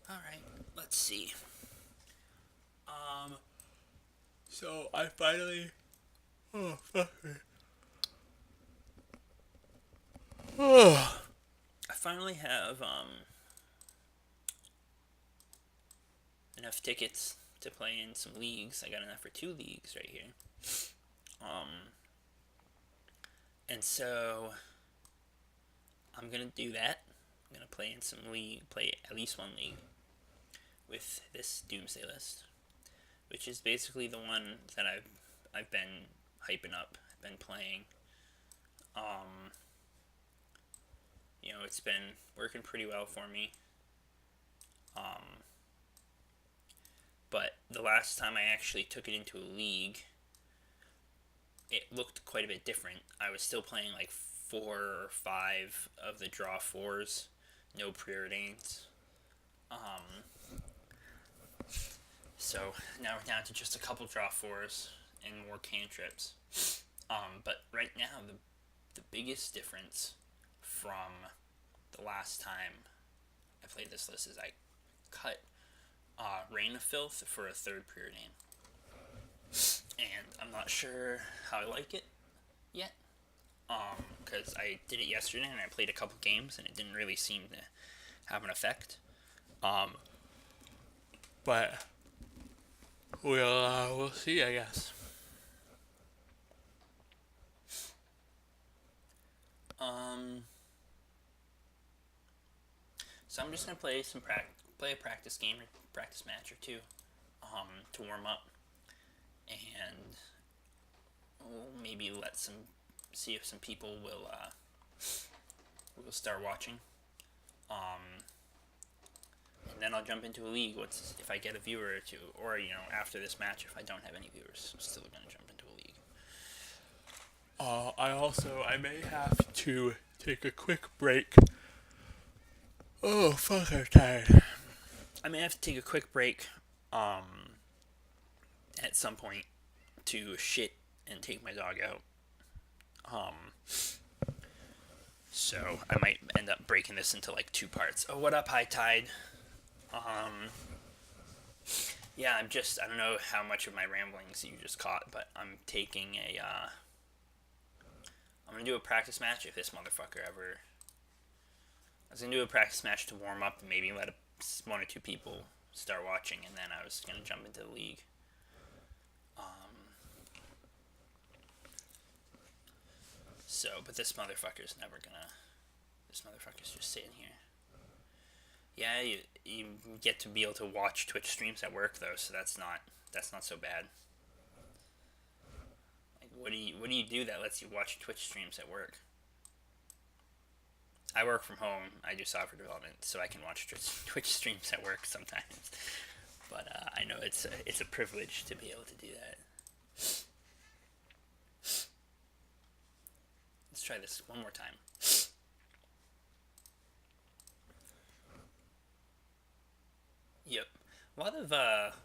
Alright. Let's see. So I finally. Oh, fuck me. Oh. I finally have, enough tickets to play in some leagues. I got enough for 2 leagues right here. And so I'm gonna do that. I'm gonna play in some league, play at least one league with this Doomsday list, which is basically the one that I've been hyping up, been playing. Um, it's been working pretty well for me. But the last time I actually took it into a league, it looked quite a bit different. I was still playing like 4 or 5 of the draw fours, no preordains. So now we're down to just a couple draw fours and more cantrips. But right now, the biggest difference from the last time I played this list is I cut Reign of Filth for a third preordain. And I'm not sure how I like it yet. Because I did it yesterday and I played a couple games and it didn't really seem to have an effect. But we'll see, I guess. So I'm just gonna play a practice game or practice match or two, to warm up, and we'll maybe see if some people will start watching. And then I'll jump into a league. If I get a viewer or two, or after this match, if I don't have any viewers, I'm still gonna jump into a league. I may have to take a quick break. Oh fuck, I'm tired. I may have to take a quick break, at some point to shit and take my dog out. So I might end up breaking this into like 2 parts. Oh, what up, High Tide? Yeah, I don't know how much of my ramblings you just caught, but I'm gonna do a practice match if this motherfucker ever. I was gonna do a practice match to warm up and maybe let 1 or 2 people start watching, and then I was gonna jump into the league. But this motherfucker's never gonna. This motherfucker's just sitting here. Yeah, you get to be able to watch Twitch streams at work though, so that's not so bad. Like, what do you do that lets you watch Twitch streams at work? I work from home. I do software development, so I can watch Twitch streams at work sometimes. But I know it's a privilege to be able to do that. Let's try this one more time. Yep, a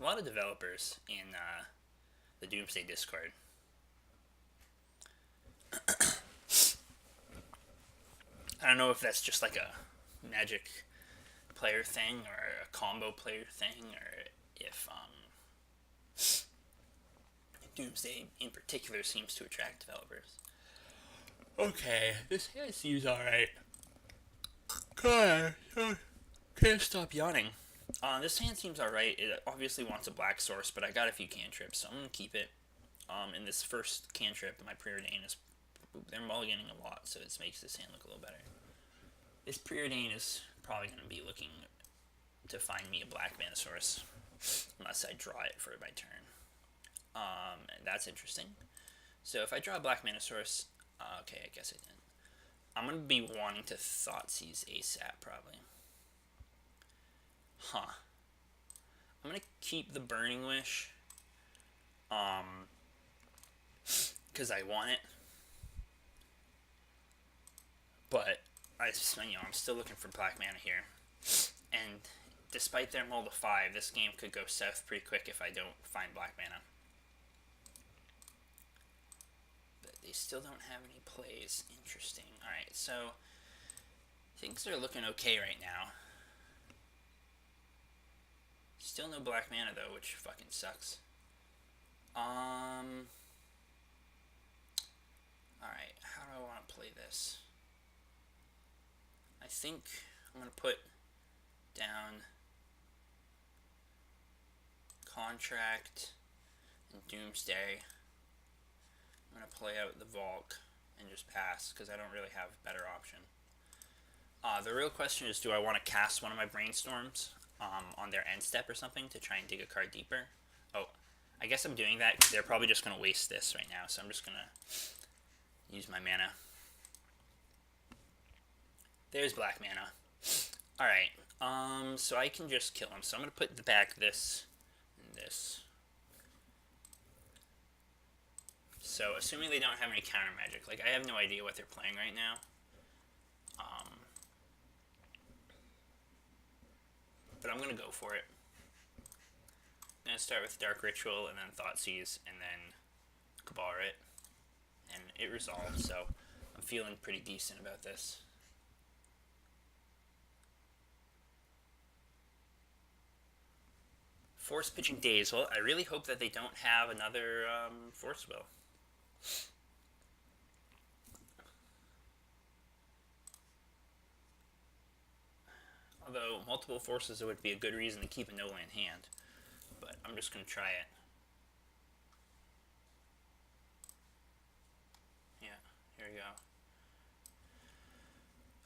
lot of developers in the Doomsday Discord. I don't know if that's just like a magic player thing or a combo player thing, or if Doomsday in particular seems to attract developers. Okay, this hand seems alright. God, I can't stop yawning. This hand seems alright. It obviously wants a black source, but I got a few cantrips, so I'm gonna keep it. In this first cantrip, my preordain is. They're mulliganing a lot, so it makes this hand look a little better. This preordain is probably gonna be looking to find me a black mana source, unless I draw it for my turn. That's interesting. So if I draw a black mana source, okay, I guess I didn't. I'm gonna be wanting to Thoughtseize ASAP probably. Huh. I'm gonna keep the Burning Wish. Because I want it. But I'm still looking for black mana here. And despite their mull to 5, this game could go south pretty quick if I don't find black mana. But they still don't have any plays. Interesting. Alright, so things are looking okay right now. Still no black mana though, which fucking sucks. Alright, how do I want to play this? I think I'm going to put down Contract and Doomsday. I'm going to play out the Valk and just pass, because I don't really have a better option. The real question is, do I want to cast one of my Brainstorms on their end step or something to try and dig a card deeper? Oh, I guess I'm doing that because they're probably just going to waste this right now, so I'm just going to use my mana. There's black mana. Alright, so I can just kill him. So I'm going to put back this and this. So, assuming they don't have any counter magic, like, I have no idea what they're playing right now. But I'm going to go for it. I'm going to start with Dark Ritual, and then Thoughtseize, and then Cabal it. And it resolved, so I'm feeling pretty decent about this. Force Pitching Daze. Well, I really hope that they don't have another Force Will. Although, multiple forces would be a good reason to keep a no-land hand. But I'm just going to try it. Yeah, here we go.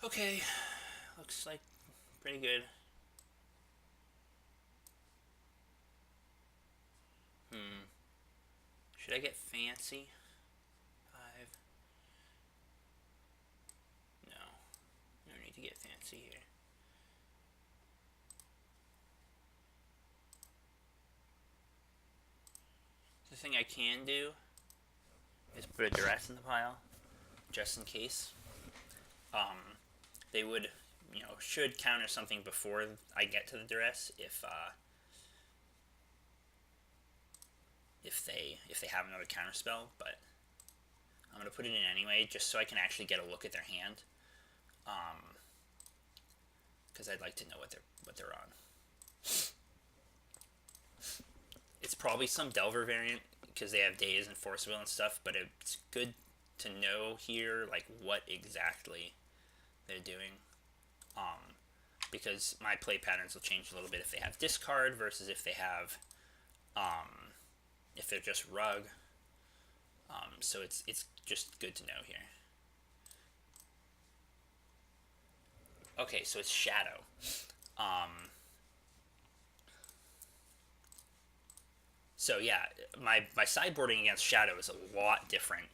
Okay, looks like pretty good. Should I get fancy? 5. No need to get fancy here. The thing I can do is put a duress in the pile, just in case. They would, should counter something before I get to the duress if they have another counter spell, but I'm gonna put it in anyway, just so I can actually get a look at their hand, because I'd like to know what they're on. It's probably some Delver variant, because they have Daze and Force Will and stuff, but it's good to know here, like, what exactly they're doing, because my play patterns will change a little bit if they have discard versus if they have, if they're just rug. So it's just good to know here. Okay, so it's Shadow. So yeah, my sideboarding against Shadow is a lot different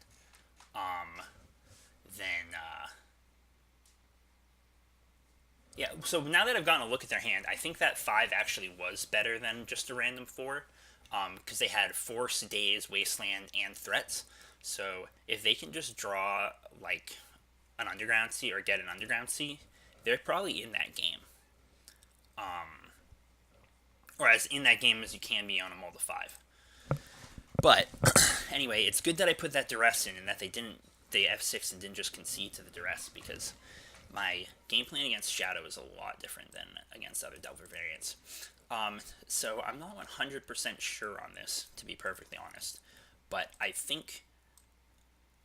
than yeah, so now that I've gotten a look at their hand, I think that 5 actually was better than just a random 4, because they had Force, Daze, Wasteland, and Threats. So if they can just draw, like, an Underground Sea or get an Underground Sea, they're probably in that game. Or as in that game as you can be on a Mold of 5. But, anyway, it's good that I put that Duress in and that they F6 and didn't just concede to the Duress, because my game plan against Shadow is a lot different than against other Delver variants. So I'm not 100% sure on this, to be perfectly honest. But I think,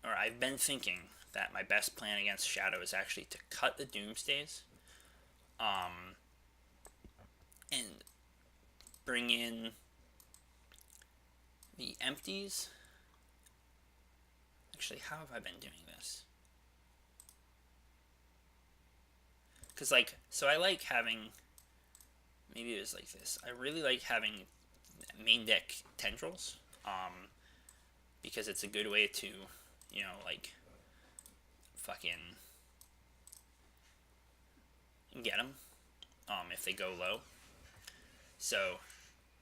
or I've been thinking, that my best plan against Shadow is actually to cut the Doomsdays, and bring in the Empties. Actually, how have I been doing this? Because, like, so I like having, maybe it was like this. I really like having main deck Tendrils, because it's a good way to, like, fucking get them, if they go low. So,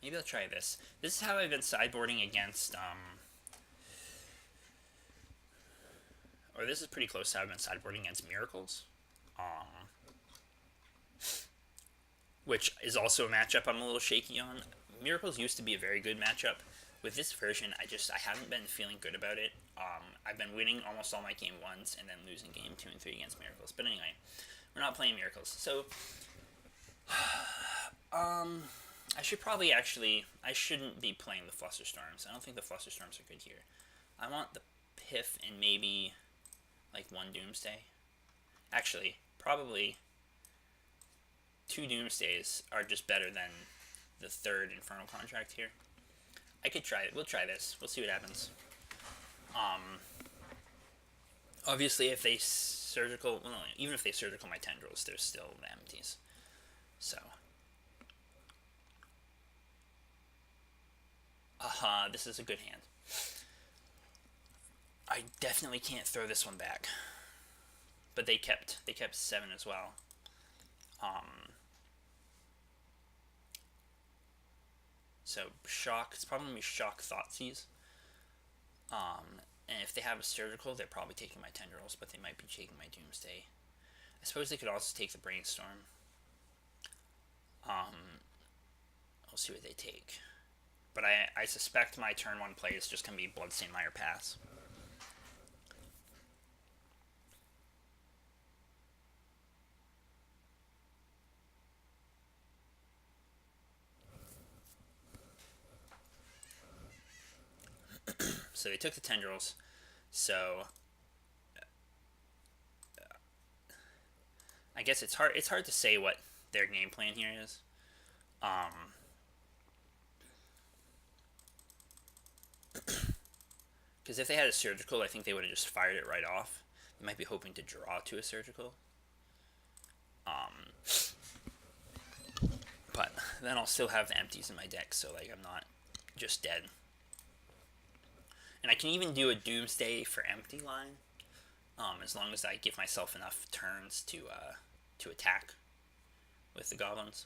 maybe I'll try this. This is how I've been sideboarding against, or this is pretty close to how I've been sideboarding against Miracles. Which is also a matchup I'm a little shaky on. Miracles used to be a very good matchup. With this version, I haven't been feeling good about it. I've been winning almost all my game 1s and then losing game 2 and 3 against Miracles. But anyway, we're not playing Miracles. So, I should probably actually. I shouldn't be playing the Flusterstorms. I don't think the Flusterstorms are good here. I want the Piff and maybe like one Doomsday. Actually, probably two Doomsdays are just better than the third Infernal Contract here. I could try it. We'll try this. We'll see what happens. Obviously, if they surgical, well, even if they surgical my tendrils, there's still the empties. So, this is a good hand. I definitely can't throw this one back. But they kept 7 as well. So shock. It's probably gonna be shock Thoughtseize. And if they have a surgical, they're probably taking my tendrils, but they might be taking my Doomsday. I suppose they could also take the Brainstorm. We'll see what they take. But I suspect my turn 1 play is just going to be Bloodstained Mire Pass. So they took the tendrils. So I guess it's hard to say what their game plan here is. Because if they had a surgical, I think they would have just fired it right off. They might be hoping to draw to a surgical. But then I'll still have the empties in my deck, so like I'm not just dead. And I can even do a Doomsday for empty line, as long as I give myself enough turns to attack with the goblins.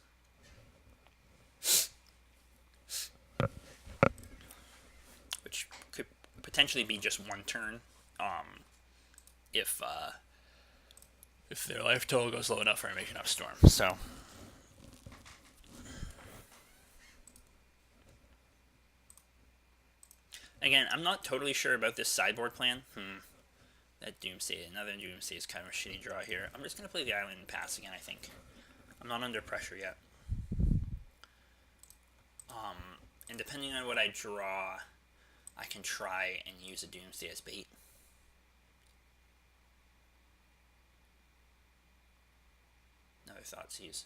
Which could potentially be just one turn, if their life total goes low enough or I make enough storms. So again, I'm not totally sure about this sideboard plan. That Doomsday, another Doomsday is kind of a shitty draw here. I'm just going to play the island and pass again, I think. I'm not under pressure yet. And depending on what I draw, I can try and use a Doomsday as bait. Another Thoughtseize.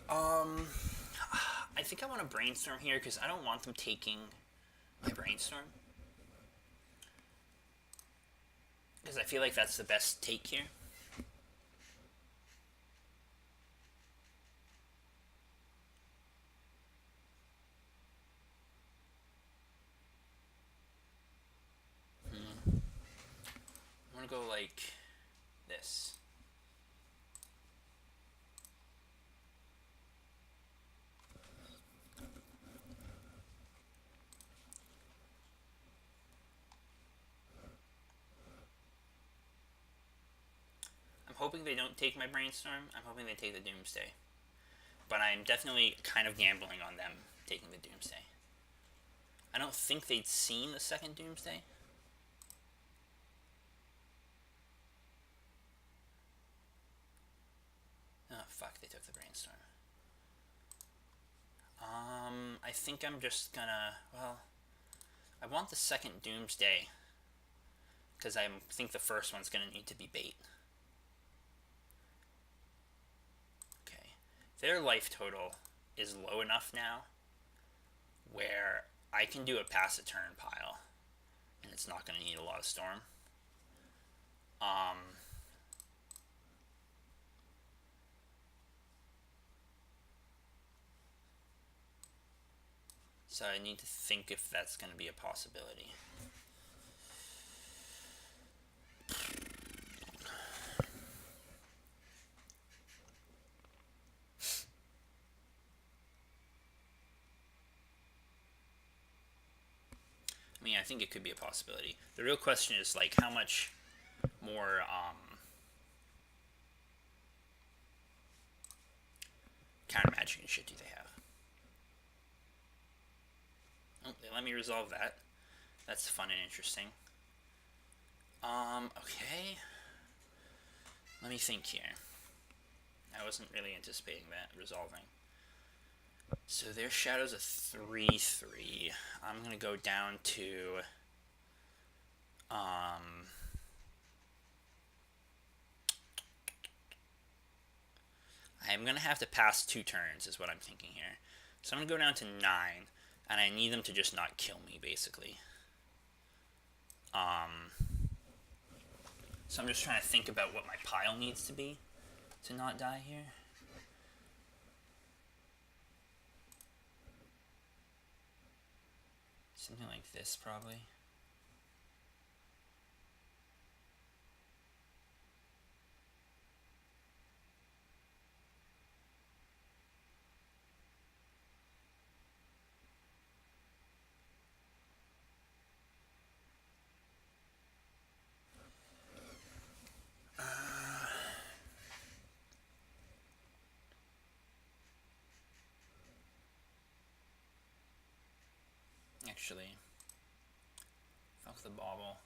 I think I want to Brainstorm here because I don't want them taking my Brainstorm. Because I feel like that's the best take here. I'm gonna go like this. I'm hoping they don't take my Brainstorm. I'm hoping they take the Doomsday. But I'm definitely kind of gambling on them taking the Doomsday. I don't think they'd seen the second Doomsday. Oh, fuck, they took the Brainstorm. I think I'm just gonna, well, I want the second Doomsday because I think the first one's gonna need to be bait. Okay, their life total is low enough now where I can do a pass a turn pile and it's not gonna need a lot of storm. So I need to think if that's going to be a possibility. I mean, I think it could be a possibility. The real question is, like, how much more counter magic and shit do they have? Oh, they let me resolve that. That's fun and interesting. Okay. Let me think here. I wasn't really anticipating that resolving. So their shadow's a 3/3. I'm gonna go down to um. I'm gonna have to pass 2 turns, is what I'm thinking here. So I'm gonna go down to 9, and I need them to just not kill me, basically. So I'm just trying to think about what my pile needs to be to not die here. Something like this, probably. Actually, fuck the bauble.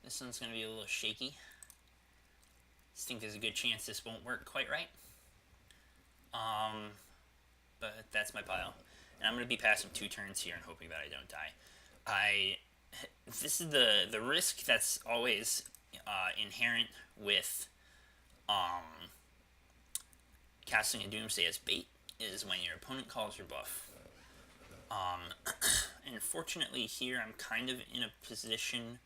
This one's gonna be a little shaky. I think there's a good chance this won't work quite right. But that's my pile. And I'm going to be passing 2 turns here and hoping that I don't die. This is the risk that's always inherent with casting a Doomsday as bait is when your opponent calls your bluff. And fortunately here I'm kind of in a position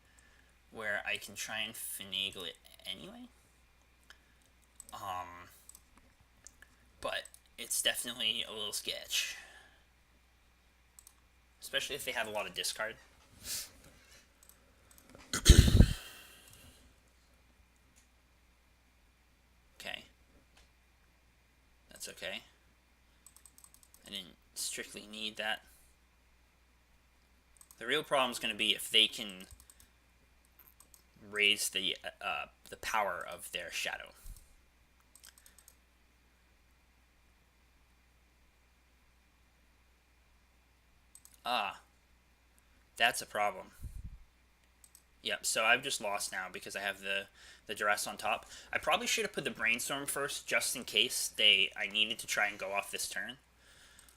where I can try and finagle it anyway. But it's definitely a little sketch. Especially if they have a lot of discard. Okay. That's okay. I didn't strictly need that. The real problem is going to be if they can raise the power of their shadow. That's a problem. Yep, so I've just lost now because I have the duress on top. I probably should have put the brainstorm first just in case I needed to try and go off this turn.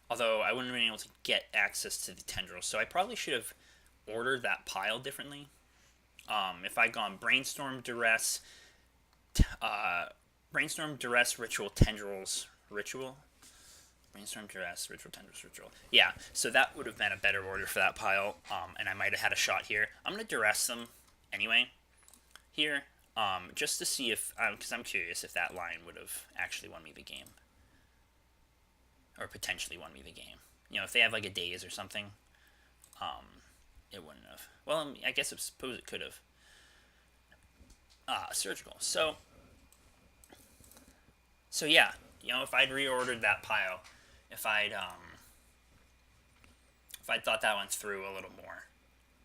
Although I wouldn't have been able to get access to the tendrils, so I probably should have ordered that pile differently. If I'd gone brainstorm, duress, ritual, tendrils, ritual. Brainstorm, duress, ritual, tendrils, ritual. Yeah, so that would have been a better order for that pile, and I might have had a shot here. I'm going to duress them anyway here, just to see if, because I'm curious if that line would have actually won me the game. Or potentially won me the game. You know, if they have like a daze or something, it wouldn't have. Well, I guess I suppose it could have. Surgical. So yeah, you know, if I'd reordered that pile, if I'd thought that one through a little more,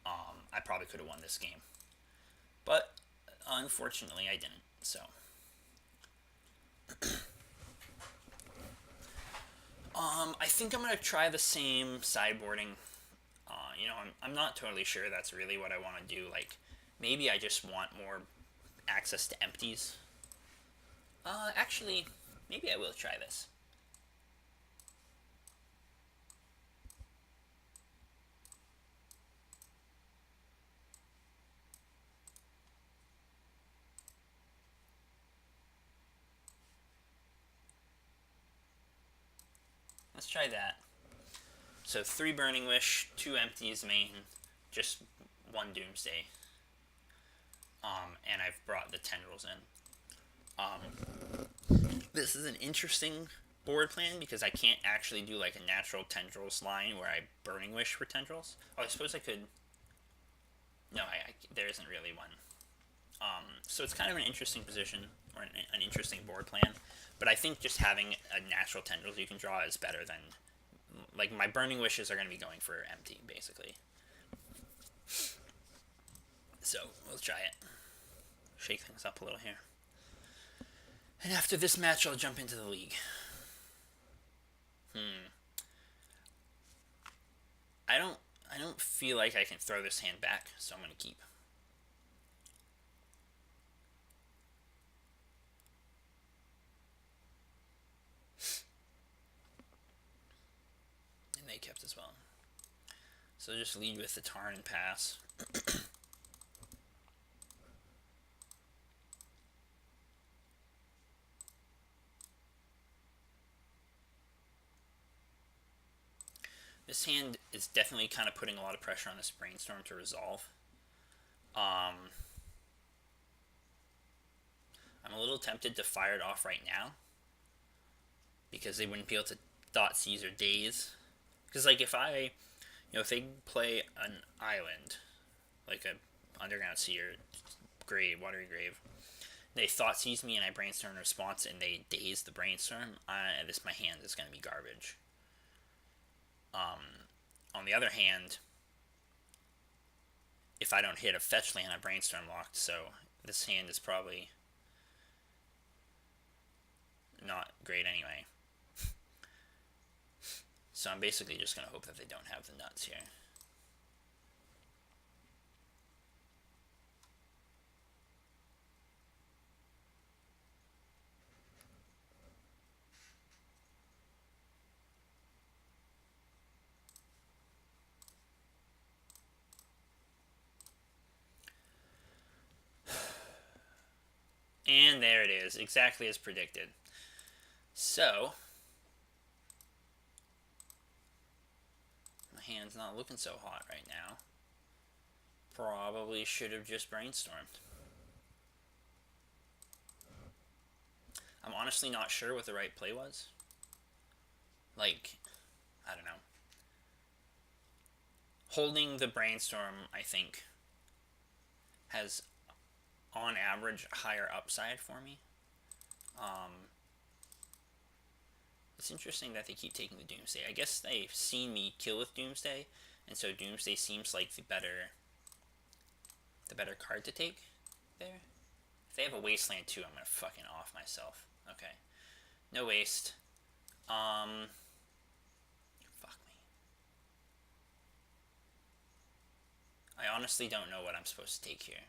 I probably could have won this game. But unfortunately, I didn't. So. I think I'm gonna try the same sideboarding. You know, I'm not totally sure that's really what I want to do. Like, maybe I just want more access to empties. Actually, maybe I will try this. Let's try that. So 3 Burning Wish, 2 empties main, just 1 Doomsday. And I've brought the tendrils in. This is an interesting board plan because I can't actually do like a natural tendrils line where I Burning Wish for tendrils. Oh, I suppose I could. No, there isn't really one. So it's kind of an interesting position or an interesting board plan. But I think just having a natural tendrils you can draw is better than, like, my Burning Wishes are going to be going for empty, basically. So, we'll try it. Shake things up a little here. And after this match, I'll jump into the league. I don't feel like I can throw this hand back, so I'm gonna keep. And they kept as well. So just lead with the Tarn and pass. This hand is definitely kind of putting a lot of pressure on this Brainstorm to resolve. I'm a little tempted to fire it off right now, because they wouldn't be able to Thoughtseize or Daze. Because, like, if they play an island, like a Underground Sea or Grave, Watery Grave, they Thoughtseize me and I Brainstorm in response and they Daze the Brainstorm, my hand is going to be garbage. On the other hand, if I don't hit a fetch land, I Brainstorm locked, so this hand is probably not great anyway. So I'm basically just going to hope that they don't have the nuts here. And there it is, exactly as predicted. So, my hand's not looking so hot right now. Probably should have just Brainstormed. I'm honestly not sure what the right play was. Like, I don't know. Holding the Brainstorm, I think, has, on average, higher upside for me. It's interesting that they keep taking the Doomsday. I guess they've seen me kill with Doomsday, and so Doomsday seems like the better card to take there. If they have a Wasteland too, I'm gonna fucking off myself. Okay. No waste. Fuck me. I honestly don't know what I'm supposed to take here.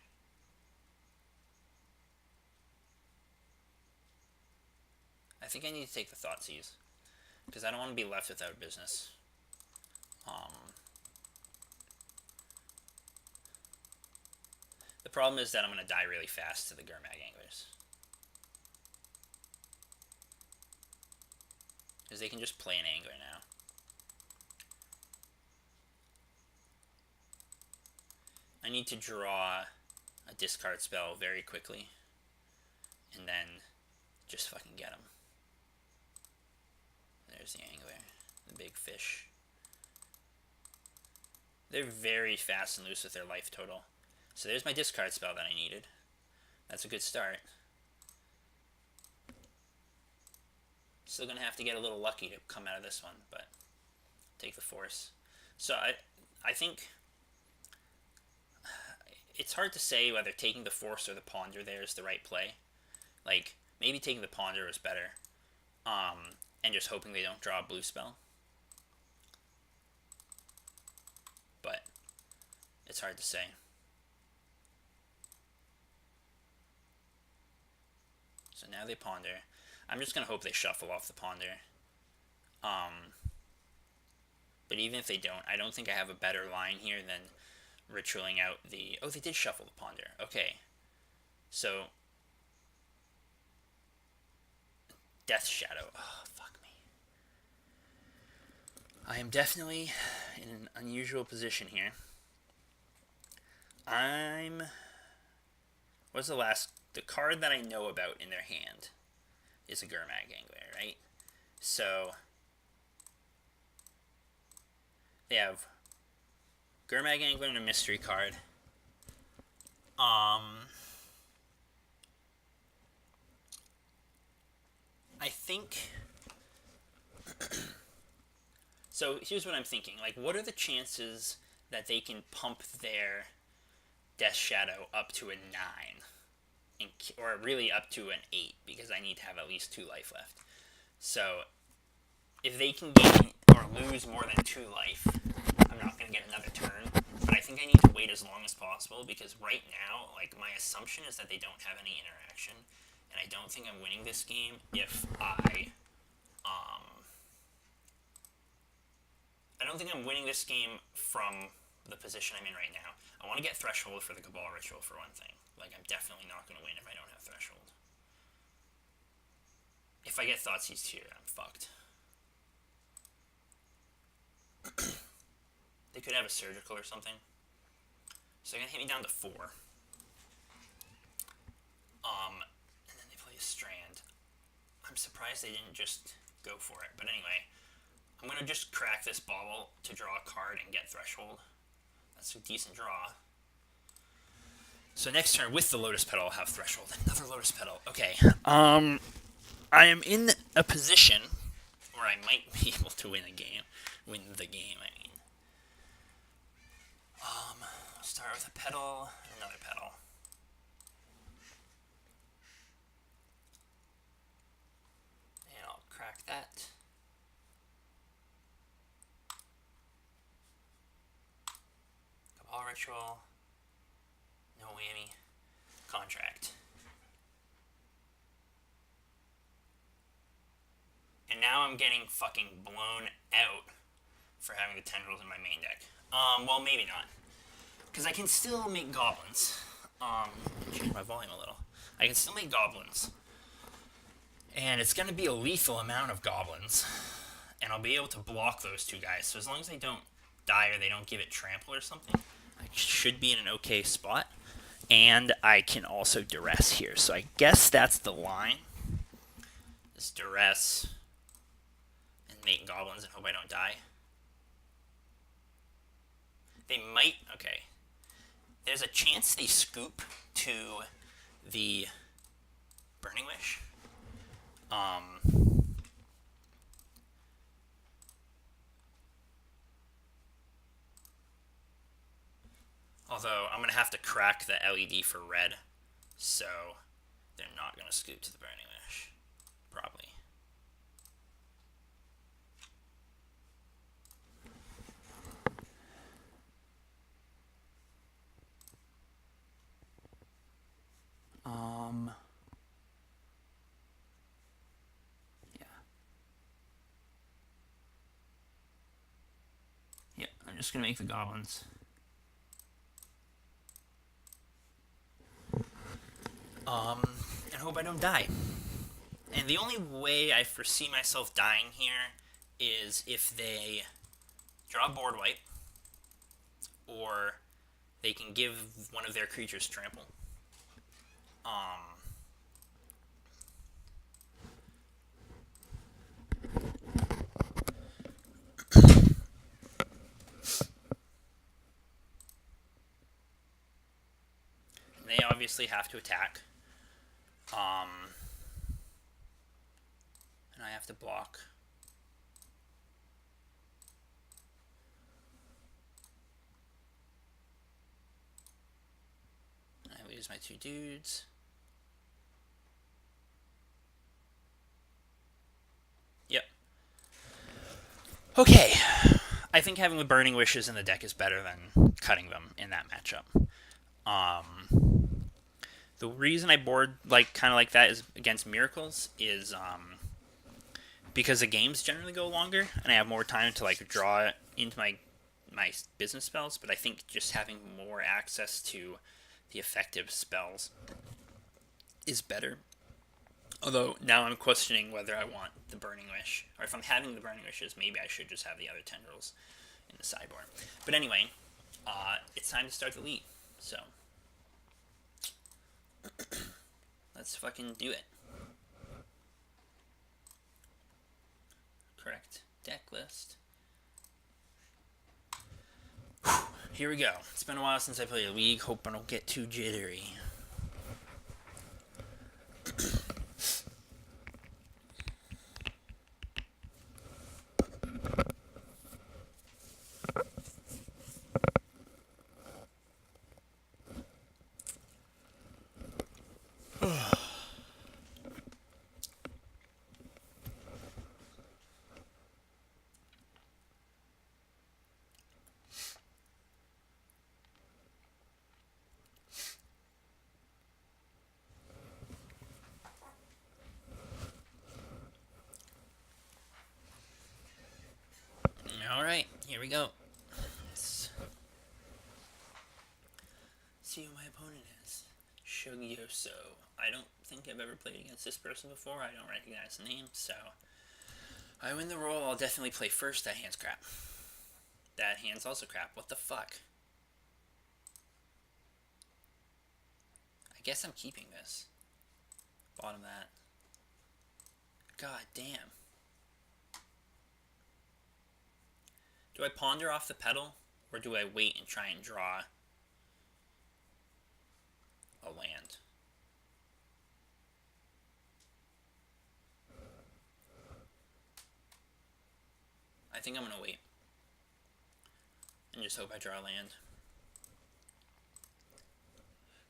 I think I need to take the Thoughtseize, because I don't want to be left without business. The problem is that I'm going to die really fast to the Gurmag Anglers, because they can just play an Angler now. I need to draw a discard spell very quickly, and then just fucking get them. There's the Angler, the big fish. They're very fast and loose with their life total. So there's my discard spell that I needed. That's a good start. Still gonna have to get a little lucky to come out of this one, but take the force. So I think it's hard to say whether taking the force or the ponder there is the right play. Like, maybe taking the ponder is better. And just hoping they don't draw a blue spell. But it's hard to say. So now they ponder. I'm just going to hope they shuffle off the ponder. But even if they don't, I don't think I have a better line here than ritualing out the... Oh, they did shuffle the ponder. Okay. So... Death Shadow. Oh, fuck me. I am definitely in an unusual position here. What's the last... The card that I know about in their hand is a Gurmag Angler, right? So... They have Gurmag Angler and a mystery card. I think... So here's what I'm thinking. Like, what are the chances that they can pump their Death Shadow up to a 9? Or really up to an 8, because I need to have at least 2 life left. So, if they can gain or lose more than 2 life, I'm not wait as long as possible, because right now, like, my assumption is that they don't have any interaction, and I don't think I'm winning this game if I don't think I'm winning this game from the position I'm in right now. I want to get Threshold for the Cabal Ritual, for one thing. Like, I'm definitely not going to win if I don't have Threshold. If I get Thoughtseized here, I'm fucked. They could have a Surgical or something. So they're going to hit me down to 4. And then they play a Strand. I'm surprised they didn't just go for it. But anyway, I'm going to just crack this bauble to draw a card and get Threshold. That's a decent draw. So next turn, with the Lotus Petal, I'll have Threshold. Another Lotus Petal. Okay. I am in a position where I might be able to win the game. Start with a petal, another petal. And I'll crack that. Cabal Ritual. No whammy. Contract. And now I'm getting fucking blown out for having the Tendrils in my main deck. Well, maybe not. Because I can still make goblins. Change my volume a little. I can still make goblins. And it's going to be a lethal amount of goblins. And I'll be able to block those two guys. So as long as they don't die or they don't give it trample or something, I should be in an okay spot. And I can also duress here. So I guess that's the line. Just duress and make goblins and hope I don't die. They might... Okay. There's a chance they scoop to the Burning Wish. Although, I'm going to have to crack the LED for red, so they're not going to scoop to the Burning Wish. Probably. Yeah, I'm just going to make the goblins. And hope I don't die. And the only way I foresee myself dying here is if they draw board wipe, or they can give one of their creatures trample. They obviously have to attack. And I have to block. I lose my 2 dudes. Yep. Okay. I think having the Burning Wishes in the deck is better than cutting them in that matchup. The reason I board kind of like that is against Miracles is because the games generally go longer and I have more time to draw into my business spells. But I think just having more access to the effective spells is better. Although now I'm questioning whether I want the Burning Wish, or if I'm having the Burning Wishes, maybe I should just have the other Tendrils in the sideboard. But anyway, it's time to start the league. So let's fucking do it. Correct deck list. Whew. Here we go. It's been a while since I played a league. Hope I don't get too jittery. Here we go. Let's see who my opponent is. Shogyoso. I don't think I've ever played against this person before. I don't recognize the name, so I win the roll. I'll definitely play first. That hand's crap. That hand's also crap. What the fuck? I guess I'm keeping this. Bottom that. God damn. Do I ponder off the pedal, or do I wait and try and draw a land? I think I'm gonna wait and just hope I draw a land.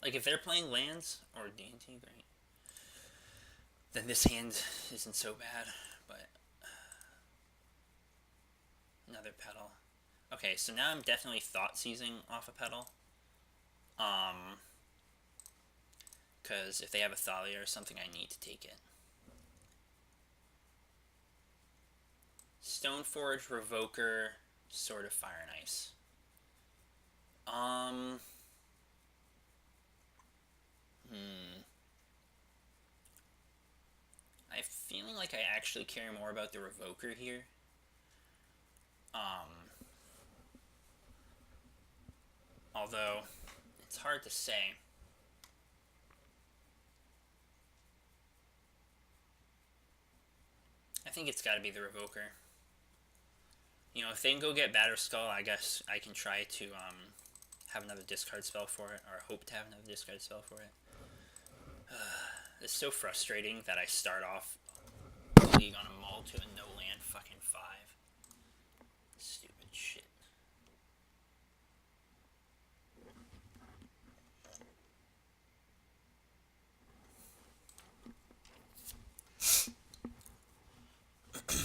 Like, if they're playing lands or D&T, great. Then this hand isn't so bad, but another pedal. Okay, so now I'm definitely thought seizing off a pedal. Because if they have a Thalia or something, I need to take it. Stoneforge, Revoker, Sword of Fire and Ice. I'm feeling like I actually care more about the Revoker here. Although, it's hard to say. I think it's gotta be the Revoker. You know, if they can go get Batterskull, I guess I can try to have another discard spell for it, or hope to have another discard spell for it. It's so frustrating that I start off the league on a mull to a no land fucking 5. Stupid shit.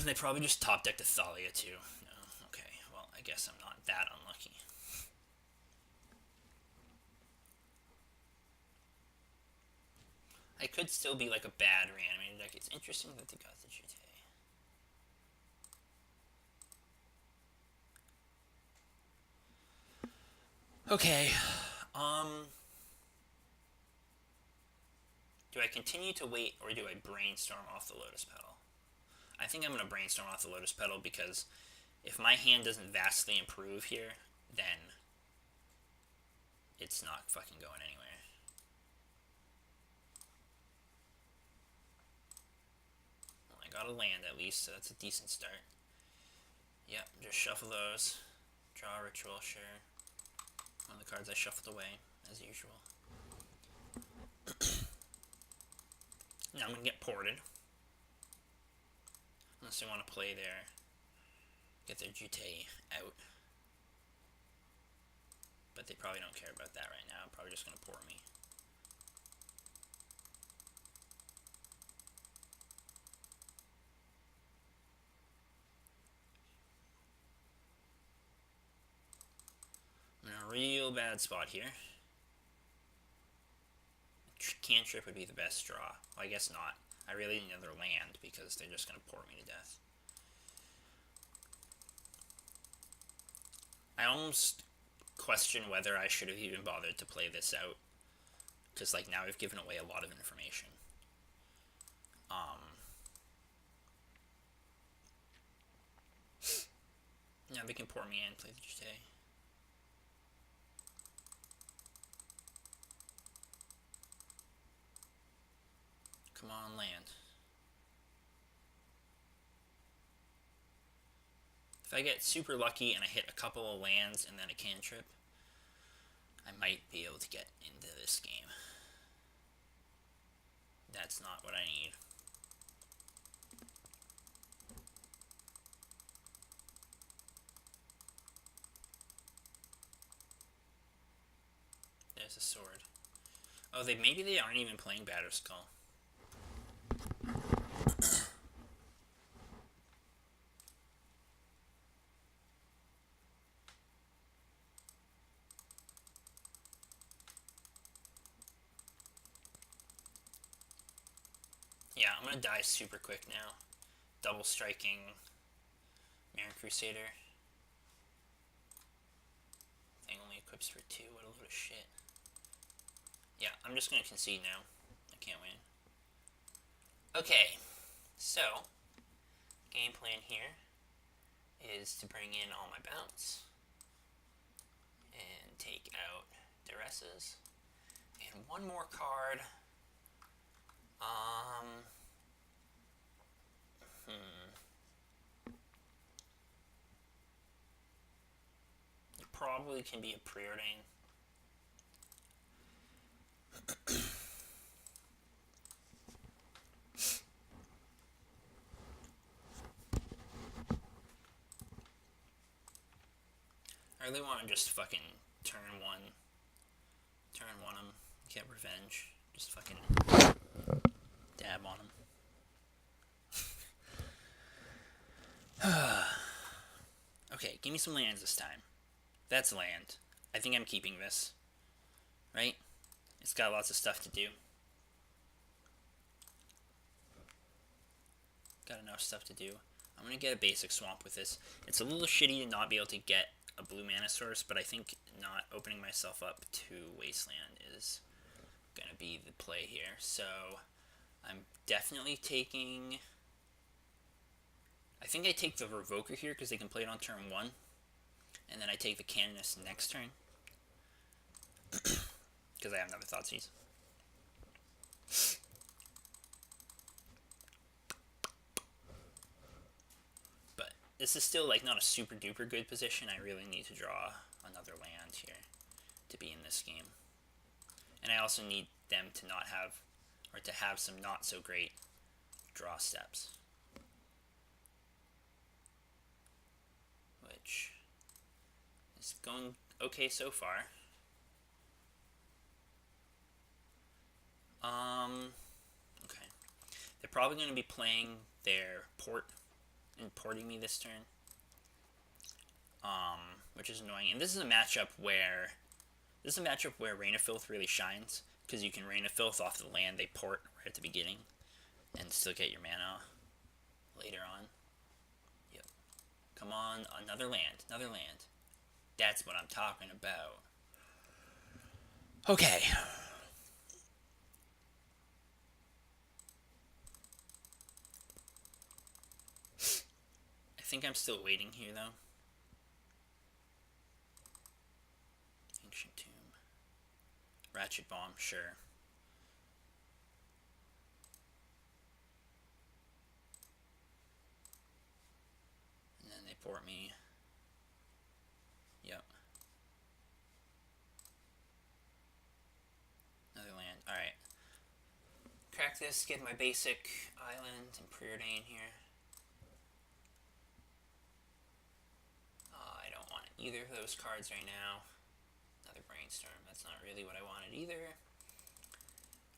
They probably just top decked a Thalia too. No, okay, well, I guess I'm not that unlucky. I could still be like a bad reanimated deck. It's interesting that they got the GT. Okay, do I continue to wait or do I brainstorm off the Lotus Petal? I think I'm going to brainstorm off the Lotus Petal because if my hand doesn't vastly improve here, then it's not fucking going anywhere. Well, I got a land at least, so that's a decent start. Yep, just shuffle those. Draw a Ritual, sure. One of the cards I shuffled away, as usual. Now I'm going to get ported. Unless they want to play their... get their Jutei out. But they probably don't care about that right now. Probably just going to port me. I'm in a real bad spot here. Cantrip would be the best draw. Well, I guess not. I really need another land because they're just going to port me to death. I almost question whether I should have even bothered to play this out. Because, like, now I've given away a lot of information. Now they can port me in, play the Jutei. Come on, land. If I get super lucky and I hit a couple of lands and then a cantrip, I might be able to get into this game. That's not what I need. There's a sword. Oh, maybe they aren't even playing Batterskull. Yeah, I'm gonna die super quick now. Double striking Mirror Crusader. shit. Yeah, I'm just gonna concede now. I can't win. Okay, so game plan here is to bring in all my bounce and take out Duresses. And one more card. It probably can be a Preordain. I really want to just fucking turn one them, get revenge, just fucking dab on them. Okay, give me some lands this time. That's land. I think I'm keeping this. Right? It's got lots of stuff to do. Got enough stuff to do. I'm going to get a basic swamp with this. It's a little shitty to not be able to get a blue mana source, but I think not opening myself up to Wasteland is going to be the play here. So I'm definitely taking... I think I take the Revoker here because they can play it on turn 1. And then I take the Canonist next turn. Because I have another Thoughtseize. But this is still like not a super duper good position. I really need to draw another land here to be in this game. And I also need them to not have, or to have some not so great draw steps. Which is going okay so far. Okay. They're probably going to be playing their port and porting me this turn. Which is annoying. And this is a matchup where Rain of Filth really shines, because you can Rain of Filth off the land they port right at the beginning and still get your mana later on. Yep. Come on, another land. That's what I'm talking about. Okay. I think I'm still waiting here, though. Ancient Tomb. Ratchet Bomb, sure. And then they port me. Yep. Another land. Alright. Crack this, get my basic island and Preordain here. I don't want either of those cards right now. Another Brainstorm. That's not really what I wanted either.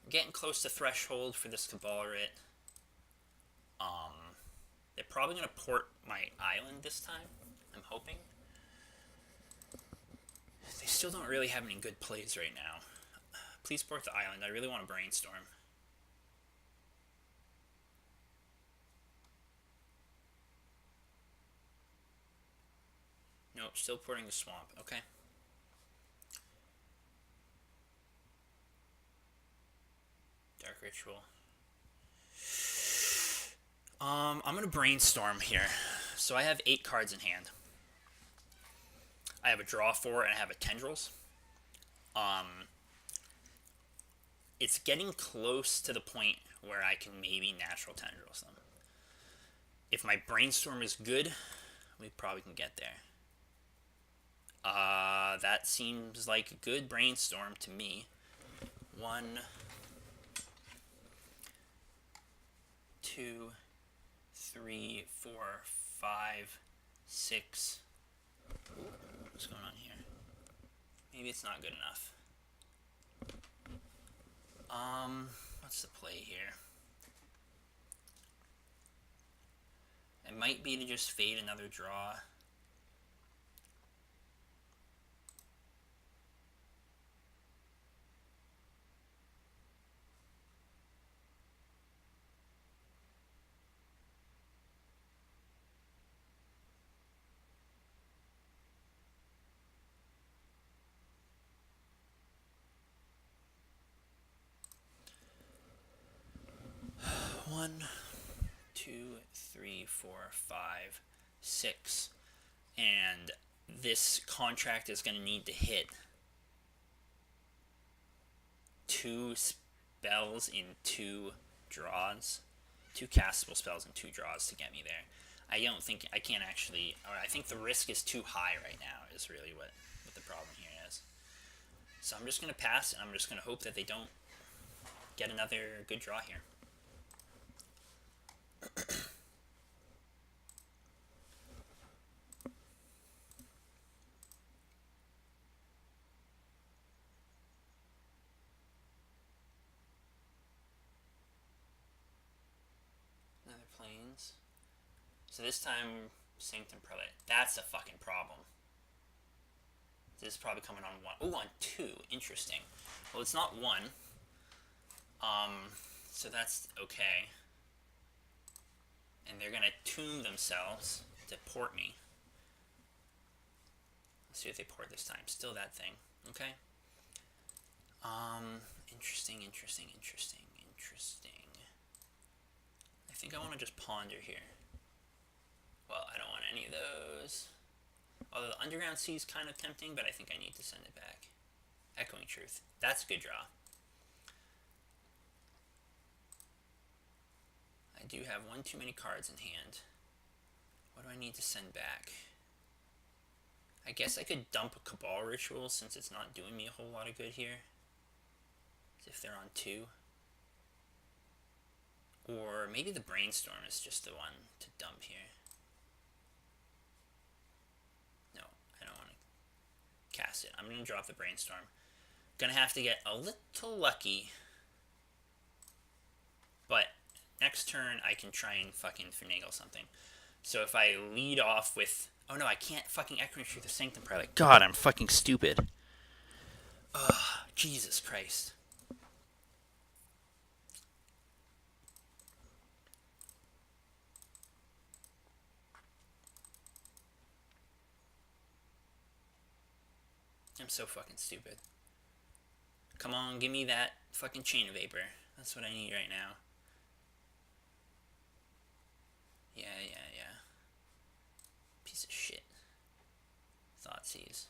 I'm getting close to threshold for this Cabalrit. They're probably going to port my island this time, I'm hoping. They still don't really have any good plays right now. Please port the island. I really want to Brainstorm. Nope, still porting the swamp. Okay. Dark Ritual. I'm going to Brainstorm here. So I have 8 cards in hand. I have a Draw 4 and I have a Tendrils. It's getting close to the point where I can maybe Natural Tendrils them. If my Brainstorm is good, we probably can get there. That seems like a good Brainstorm to me. 1, 2, 3, 4, 5, 6. Ooh, what's going on here? Maybe it's not good enough. What's the play here? It might be to just fade another draw. 1, 2, 3, 4, 5, 6. And this contract is going to need to hit 2 spells in 2 draws. 2 castable spells in 2 draws to get me there. I can't actually, or I think the risk is too high right now, is really what the problem here is. So I'm just going to pass, and I'm just going to hope that they don't get another good draw here. Another planes. So this time, Sanctum Prelate. That's a fucking problem. This is probably coming on 1. Oh, on 2. Interesting. Well, it's not 1. So that's okay. And they're gonna tune themselves to port me. Let's see if they port this time. Still that thing. Okay. Interesting. I think I want to just ponder here. Well, I don't want any of those. Although the Underground Sea is kind of tempting, but I think I need to send it back. Echoing Truth. That's a good draw. I do have one too many cards in hand. What do I need to send back? I guess I could dump a Cabal Ritual since it's not doing me a whole lot of good here. As if they're on 2. Or maybe the Brainstorm is just the one to dump here. No, I don't want to cast it. I'm going to drop the Brainstorm. Gonna have to get a little lucky. But next turn I can try and fucking finagle something. So if I lead off with... Oh no, I can't fucking Echoing Truth the Sanctum Prelate. God, I'm fucking stupid. Ugh, Jesus Christ. I'm so fucking stupid. Come on, give me that fucking Chain of Vapor. That's what I need right now. Yeah. Piece of shit. Thoughtseize.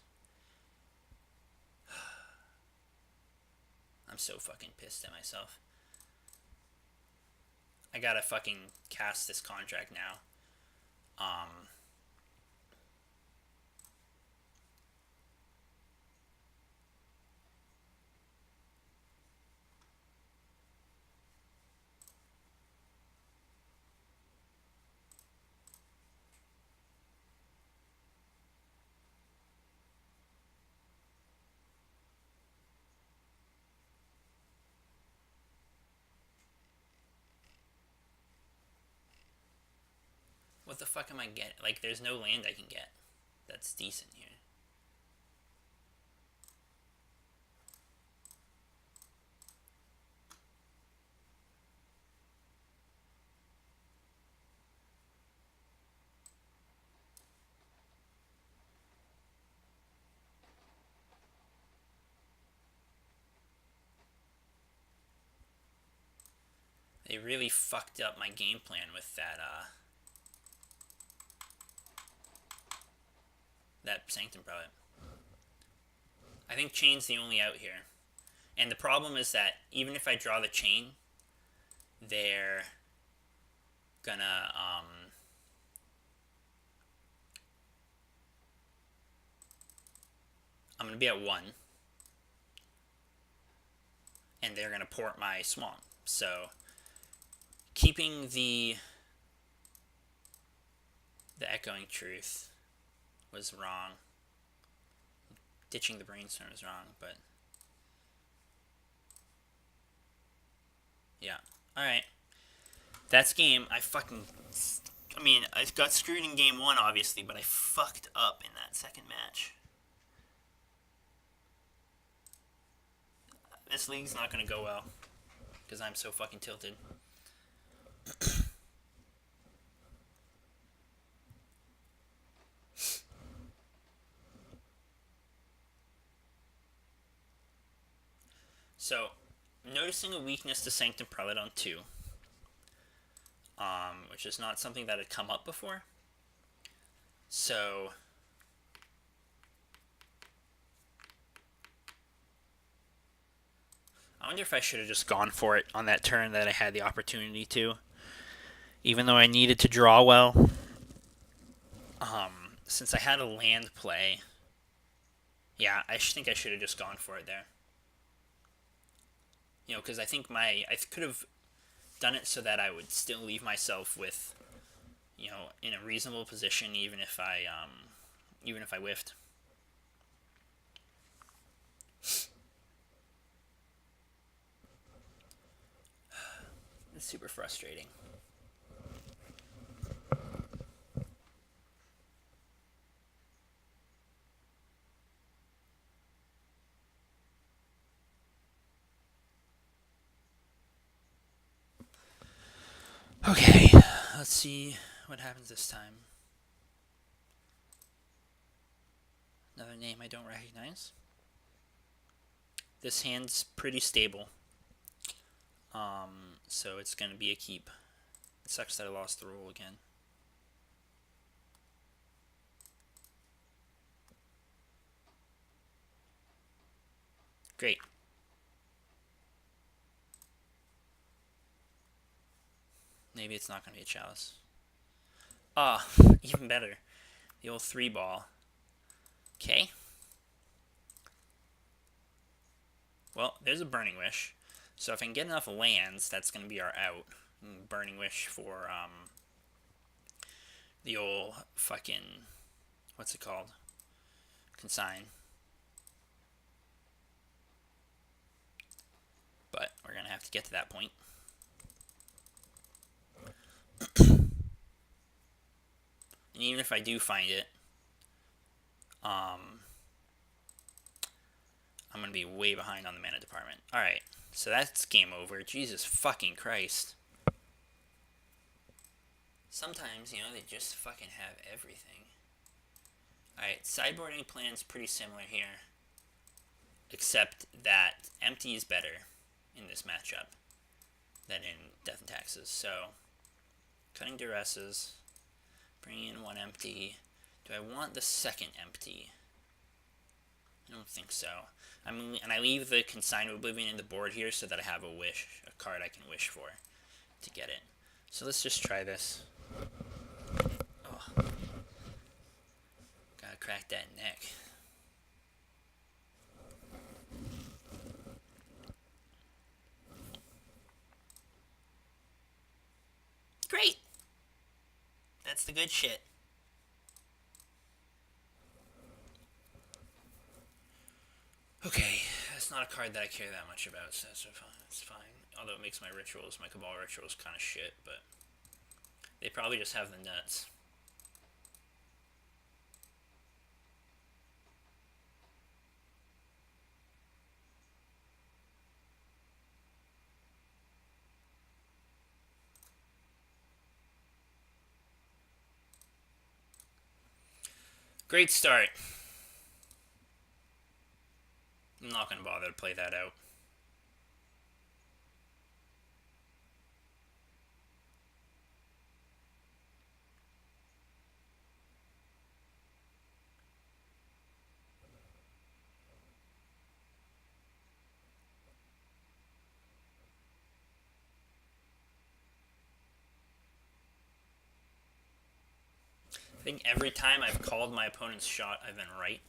I'm so fucking pissed at myself. I gotta fucking cast this contract now. What the fuck am I getting? Like, there's no land I can get that's decent here. They really fucked up my game plan with that Sanctum Prelate. I think Chain's the only out here. And the problem is that even if I draw the Chain, they're gonna I'm gonna be at 1. And they're gonna port my Swamp. So keeping the Echoing Truth was wrong. Ditching the Brainstorm was wrong, but yeah. Alright. That's game. I got screwed in game 1, obviously, but I fucked up in that second match. This league's not gonna go well, because I'm so fucking tilted. So, noticing a weakness to Sanctum Prelate on 2. which is not something that had come up before. So I wonder if I should have just gone for it on that turn that I had the opportunity to, even though I needed to draw well. Since I had a land play, yeah, I think I should have just gone for it there. Because I think I could have done it so that I would still leave myself with, in a reasonable position, even if I whiffed. It's super frustrating. Okay, let's see what happens this time. Another name I don't recognize. This hand's pretty stable. So it's going to be a keep. It sucks that I lost the roll again. Great. Maybe it's not going to be a chalice. Ah, even better. The old 3-ball. Okay. Well, there's a Burning Wish. So if I can get enough lands, that's going to be our out. Burning Wish for the old fucking, what's it called? Consign. But we're going to have to get to that point. And even if I do find it, I'm going to be way behind on the mana department. Alright, so that's game over. Jesus fucking Christ. Sometimes, they just fucking have everything. Alright, sideboarding plan's pretty similar here. Except that empty is better in this matchup than in Death and Taxes. So, cutting duresses, bringing in one empty. Do I want the second empty? I don't think so. And I leave the Consign of Oblivion in the board here so that I have a card I can wish for to get it. So let's just try this. Oh. Gotta crack that neck. Great! That's the good shit. Okay, that's not a card that I care that much about, so that's fine. Although it makes my Cabal rituals kind of shit, but they probably just have the nuts. Great start. I'm not going to bother to play that out. I think every time I've called my opponent's shot, I've been right.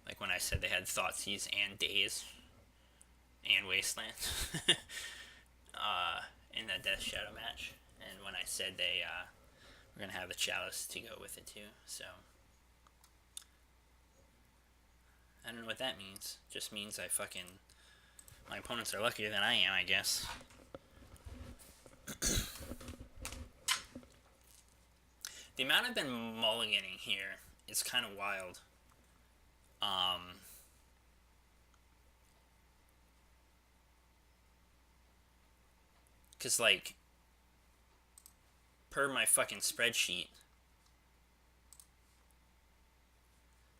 Like when I said they had Thoughtseize and Daze and Wasteland in that Death Shadow match. And when I said they were going to have a Chalice to go with it too. So I don't know what that means. Just means my opponents are luckier than I am, I guess. The amount I've been mulliganing here is kind of wild. Because, like, per my fucking spreadsheet,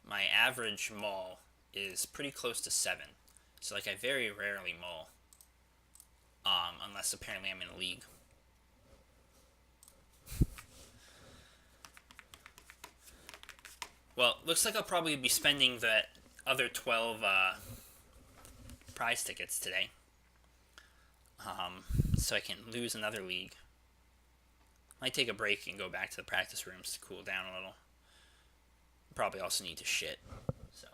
my average mull is pretty close to 7. So, like, I very rarely mull. Unless apparently I'm in a league. Well, looks like I'll probably be spending the other 12 prize tickets today. So I can lose another league. Might take a break and go back to the practice rooms to cool down a little. Probably also need to shit. So.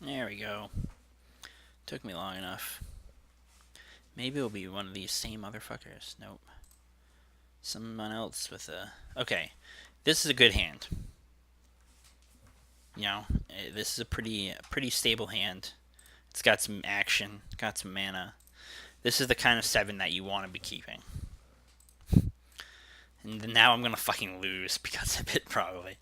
There we go. Took me long enough. Maybe it'll be one of these same motherfuckers. Nope. Someone else with a... Okay. This is a good hand. You know, this is a pretty stable hand. It's got some action, got some mana. This is the kind of 7 that you want to be keeping. And now I'm gonna fucking lose because of it, probably.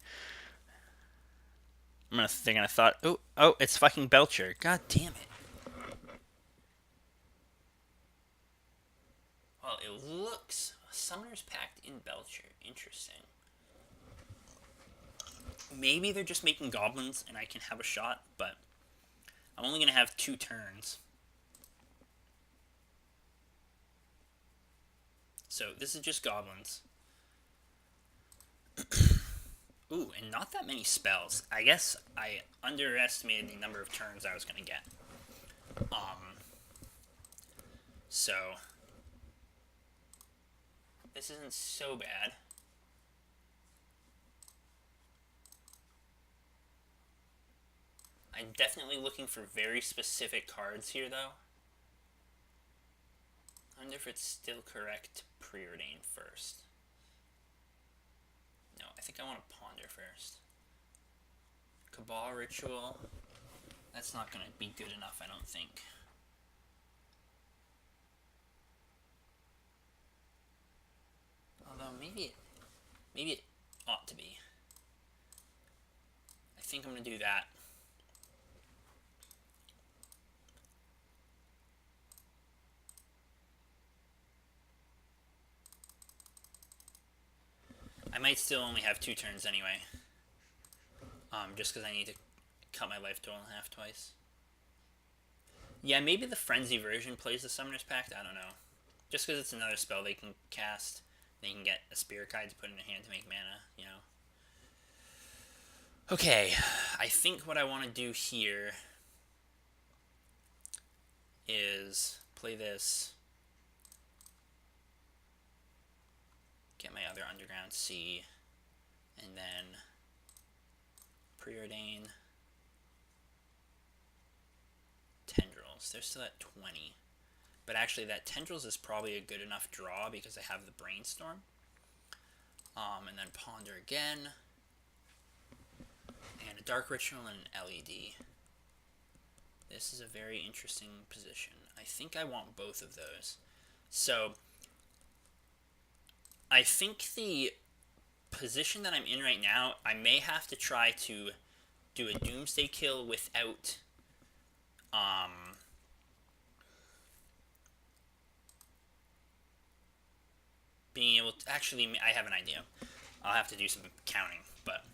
They're gonna thought, oh, it's fucking Belcher. God damn it. Well, it looks Summoner's Pact in Belcher. Interesting. Maybe they're just making goblins and I can have a shot, but I'm only gonna have 2 turns. So this is just goblins. Ooh, and not that many spells. I guess I underestimated the number of turns I was gonna get. So this isn't so bad. I'm definitely looking for very specific cards here, though. I wonder if it's still correct to preordain first. No, I think I want to ponder first. Cabal Ritual. That's not going to be good enough, I don't think. Although, maybe it ought to be. I think I'm going to do that. I might still only have 2 turns anyway. Just because I need to cut my life total in half twice. Yeah, maybe the Frenzy version plays the Summoner's Pact. I don't know. Just because it's another spell they can cast. They can get a Spirit Guide to put in a hand to make mana, you know. Okay, I think what I want to do here is play this. Get my other Underground Sea. And then preordain Tendrils. They're still at 20. But actually that Tendrils is probably a good enough draw because I have the Brainstorm. And then Ponder again. And a Dark Ritual and an LED. This is a very interesting position. I think I want both of those. So I think the position that I'm in right now, I may have to try to do a Doomsday kill without being able to... Actually, I have an idea. I'll have to do some counting, but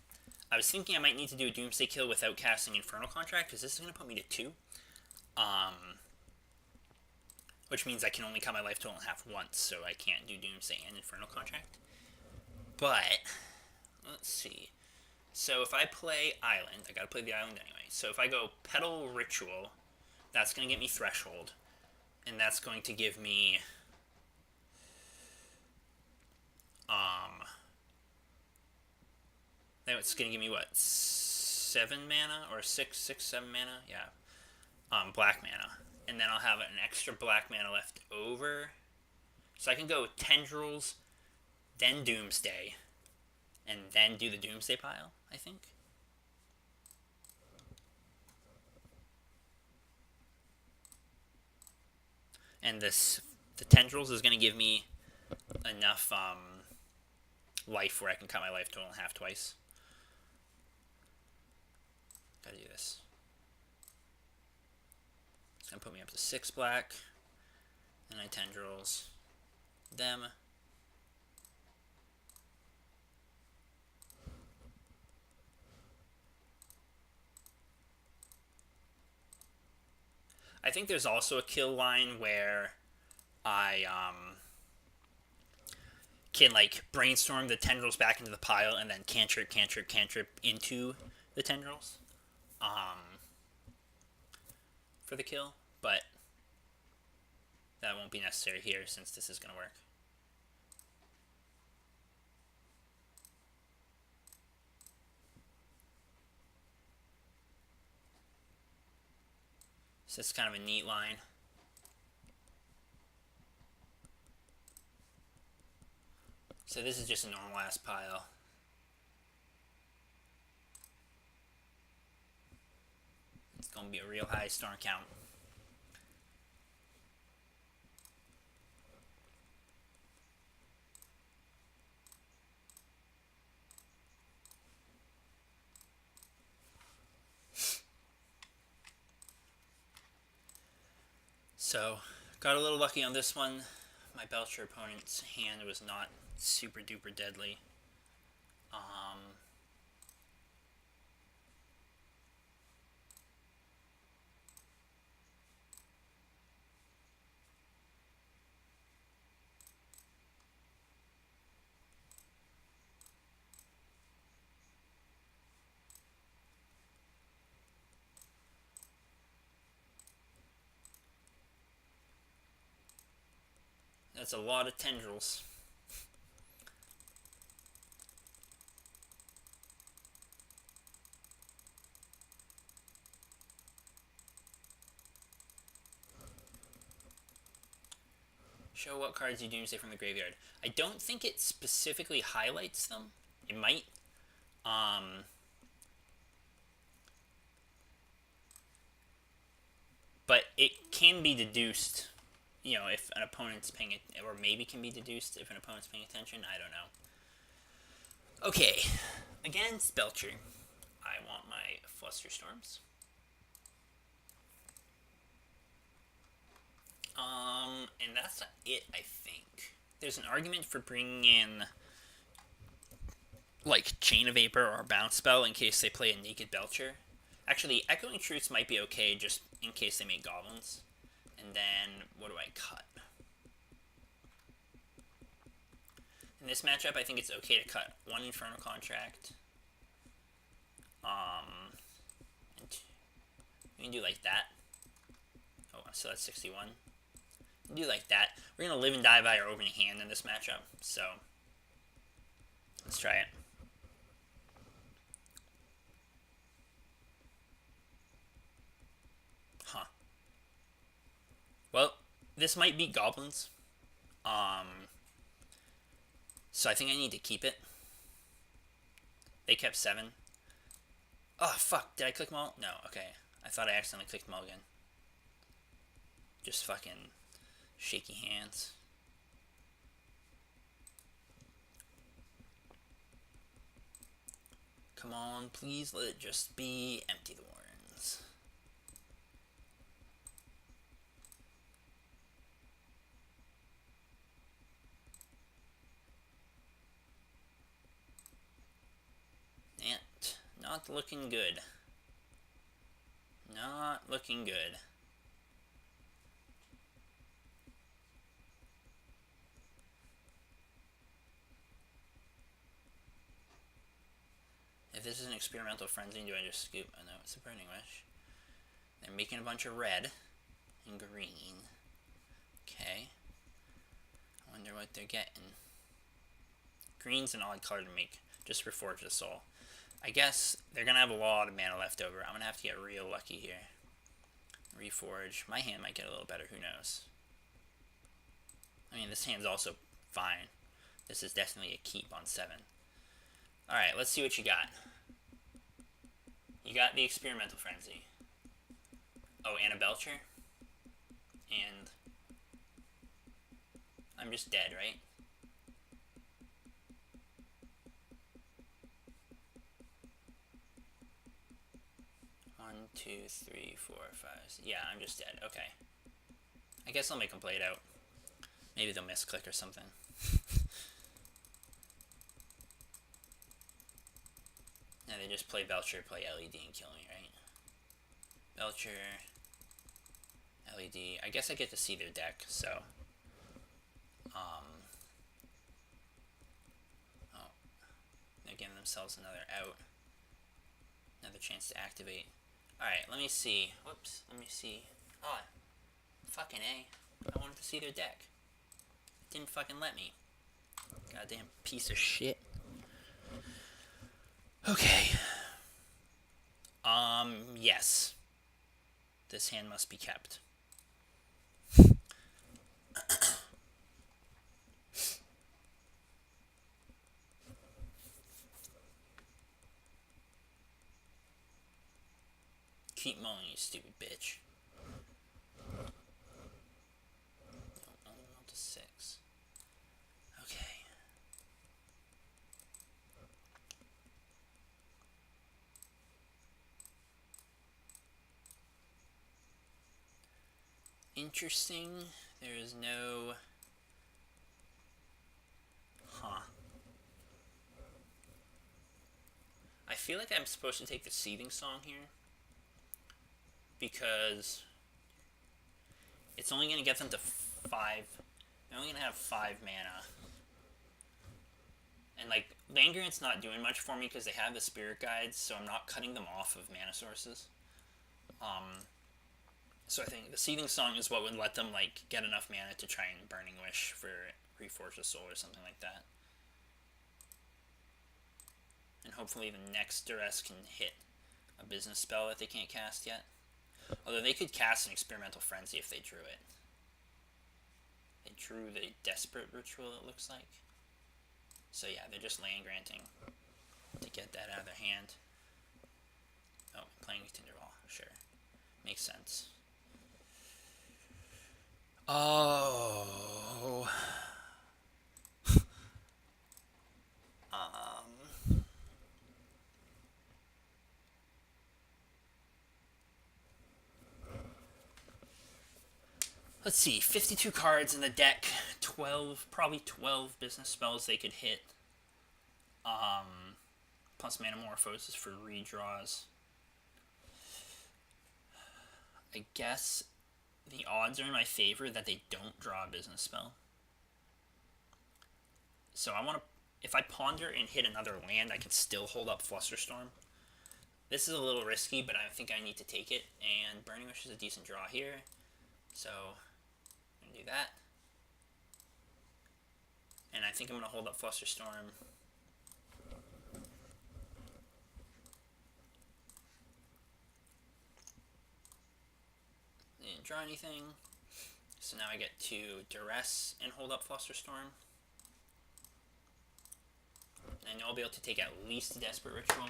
I was thinking I might need to do a Doomsday kill without casting Infernal Contract, because this is going to put me to 2. Which means I can only cut my life total in half once, so I can't do Doomsday and Infernal Contract. But, let's see. So if I play Island, I gotta play the Island anyway. So if I go Petal Ritual, that's going to get me Threshold. And that's going to give me... it's going to give me, what, 7 mana? Or 7 mana? Yeah. Black mana. And then I'll have an extra black mana left over. So I can go Tendrils, then Doomsday, and then do the Doomsday pile, I think. And the tendrils is going to give me enough life where I can cut my life total in half twice. Gotta do this. It's going to put me up to 6 black. And I tendrils them. I think there's also a kill line where I can like brainstorm the tendrils back into the pile and then cantrip into the tendrils for the kill, but that won't be necessary here since this is going to work. So it's kind of a neat line. So this is just a normal ass pile. It's going to be a real high storm count. So, got a little lucky on this one. My Belcher opponent's hand was not super duper deadly. That's a lot of tendrils. Show what cards you Doomsday from the graveyard. I don't think it specifically highlights them. It might. But it can be deduced, you know, if an opponent's paying it, or maybe can be deduced if an opponent's paying attention. I don't know. Okay, against Belcher, I want my Flusterstorms. And that's it, I think. There's an argument for bringing in, like, Chain of Vapor or Bounce Spell in case they play a Naked Belcher. Actually, Echoing Truths might be okay just in case they make Goblins. And then, what do I cut? In this matchup, I think it's okay to cut one Infernal Contract. And we can do like that. Oh, so that's 61. Do like that. We're going to live and die by our opening hand in this matchup, so let's try it. Huh. Well, this might beat Goblins. So I think I need to keep it. They kept 7. Oh, fuck. Did I click them all? No, okay. I thought I accidentally clicked them all again. Just fucking shaky hands. Come on, please let it just be Empty the Warrens. And not looking good. Not looking good. If this is an Experimental Frenzy, do I just scoop? Oh no, it's a Burning Wish. They're making a bunch of red and green. Okay. I wonder what they're getting. Green's an odd color to make, just for Forge the Soul. I guess they're going to have a lot of mana left over. I'm going to have to get real lucky here. Reforge. My hand might get a little better, who knows. I mean, this hand's also fine. This is definitely a keep on 7. Alright, let's see what you got. You got the Experimental Frenzy. Oh, and a Belcher. And I'm just dead, right? One, two, three, four, five. Yeah, I'm just dead. Okay. I guess I'll make them play it out. Maybe they'll misclick or something. Yeah, they just play Belcher, play LED, and kill me, right? Belcher, LED. I guess I get to see their deck, so. Oh. They're giving themselves another out. Another chance to activate. Alright, let me see. Whoops, let me see. Oh, fucking A. I wanted to see their deck. Didn't fucking let me. Goddamn piece of shit. Okay. Yes. This hand must be kept. Keep mowing, you stupid bitch. Only roll to 6. Okay. Interesting. There is no... Huh. I feel like I'm supposed to take the Seething Song here, because it's only going to get them to 5. They're only going to have 5 mana. And, like, Land Grant's not doing much for me because they have the Spirit Guides, so I'm not cutting them off of mana sources. So I think the Seething Song is what would let them, like, get enough mana to try and Burning Wish for Reforge the Soul or something like that. And hopefully the next Duress can hit a business spell that they can't cast yet. Although they could cast an Experimental Frenzy if they drew it. They drew the Desperate Ritual, it looks like. So yeah, they're just land granting to get that out of their hand. Oh, playing Tinderball, sure. Makes sense. Oh. Let's see, 52 cards in the deck, 12, probably 12 business spells they could hit. Plus Manamorphosis for redraws. I guess the odds are in my favor that they don't draw a business spell. So I want to, if I ponder and hit another land, I can still hold up Flusterstorm. This is a little risky, but I think I need to take it, and Burning Wish is a decent draw here. So I'm going to do that. And I think I'm going to hold up Flusterstorm. Didn't draw anything. So now I get to Duress and hold up Flusterstorm. I know I'll be able to take at least the Desperate Ritual.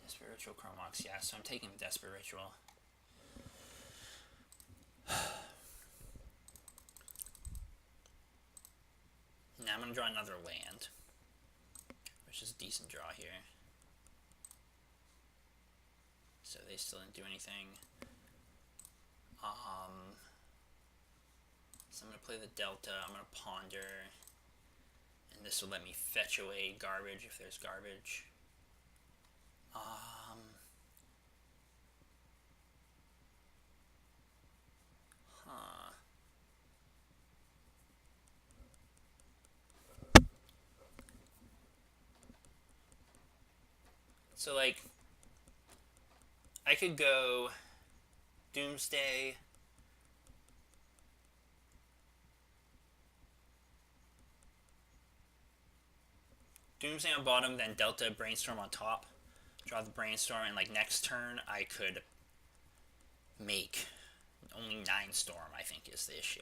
Desperate Ritual, Chromox, yeah, so I'm taking the Desperate Ritual. Now I'm going to draw another land, which is a decent draw here. So they still didn't do anything. So I'm going to play the Delta, I'm going to Ponder, and this will let me fetch away garbage if there's garbage. So, like, I could go Doomsday, Doomsday on bottom, then Delta Brainstorm on top. Draw the Brainstorm, and like next turn I could make only 9 Storm, I think is the issue.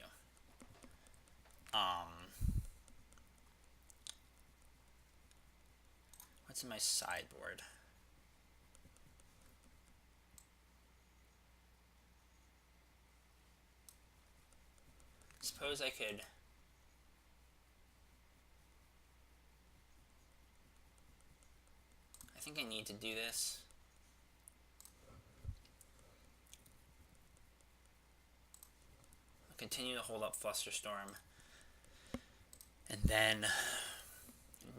What's in my sideboard? Suppose I could think I need to do this. I'll continue to hold up Flusterstorm. And then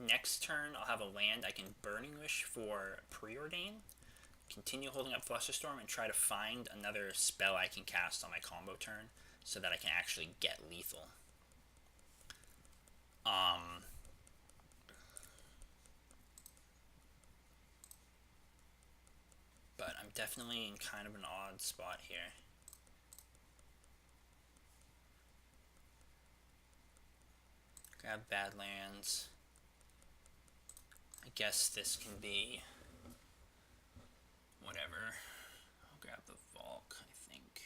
next turn I'll have a land I can Burning Wish for Preordain. Continue holding up Flusterstorm and try to find another spell I can cast on my combo turn so that I can actually get lethal. But I'm definitely in kind of an odd spot here. Grab Badlands. I guess this can be whatever. I'll grab the Valk, I think.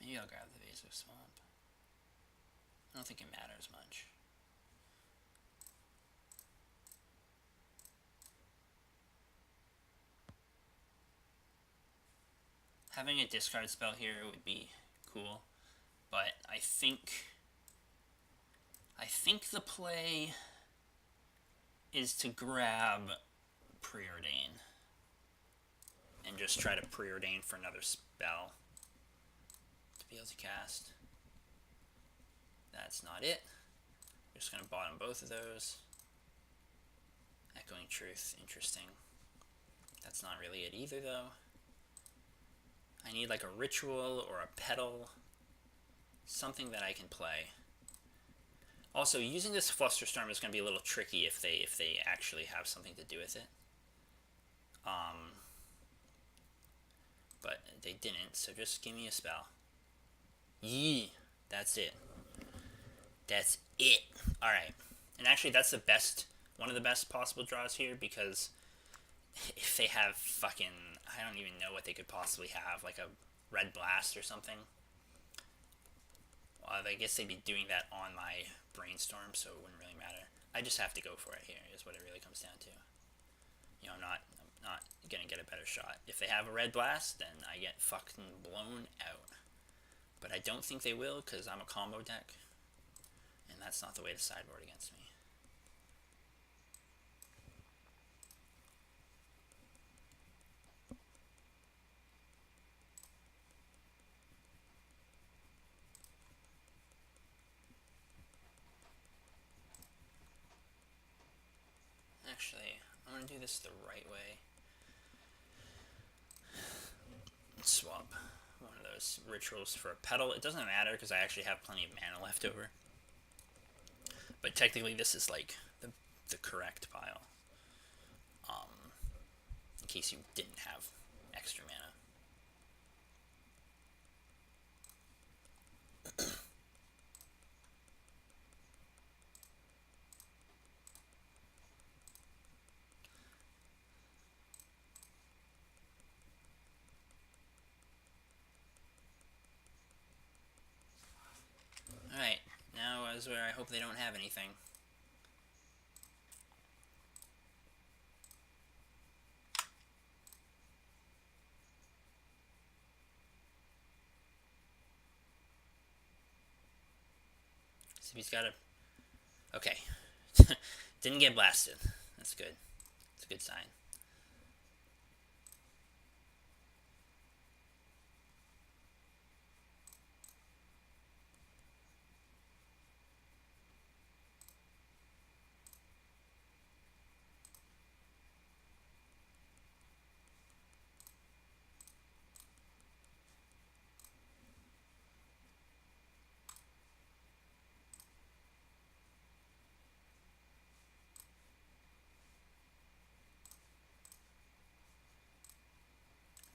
Maybe I'll grab the Vasive Swamp. I don't think it matters much. Having a discard spell here would be cool, but I think the play is to grab Preordain and just try to Preordain for another spell to be able to cast. That's not it. I'm just going to bottom both of those. Echoing Truth, interesting. That's not really it either, though. I need like a ritual or a petal, something that I can play. Also, using this Flusterstorm is going to be a little tricky if they actually have something to do with it. But they didn't, so just give me a spell. Yee, that's it. That's it. All right, and actually, that's the best, one of the best possible draws here, because if they have fucking, I don't even know what they could possibly have, like a Red Blast or something. Well, I guess they'd be doing that on my Brainstorm, so it wouldn't really matter. I just have to go for it here, is what it really comes down to. You know, I'm not gonna get a better shot. If they have a Red Blast, then I get fucking blown out. But I don't think they will, because I'm a combo deck, and that's not the way to sideboard against me. Actually, I'm going to do this the right way. Swap one of those rituals for a petal. It doesn't matter because I actually have plenty of mana left over. But technically this is like the correct pile. In case you didn't have extra mana. Alright, now is where I hope they don't have anything. So he's got a... Okay. Didn't get blasted. That's good. It's a good sign.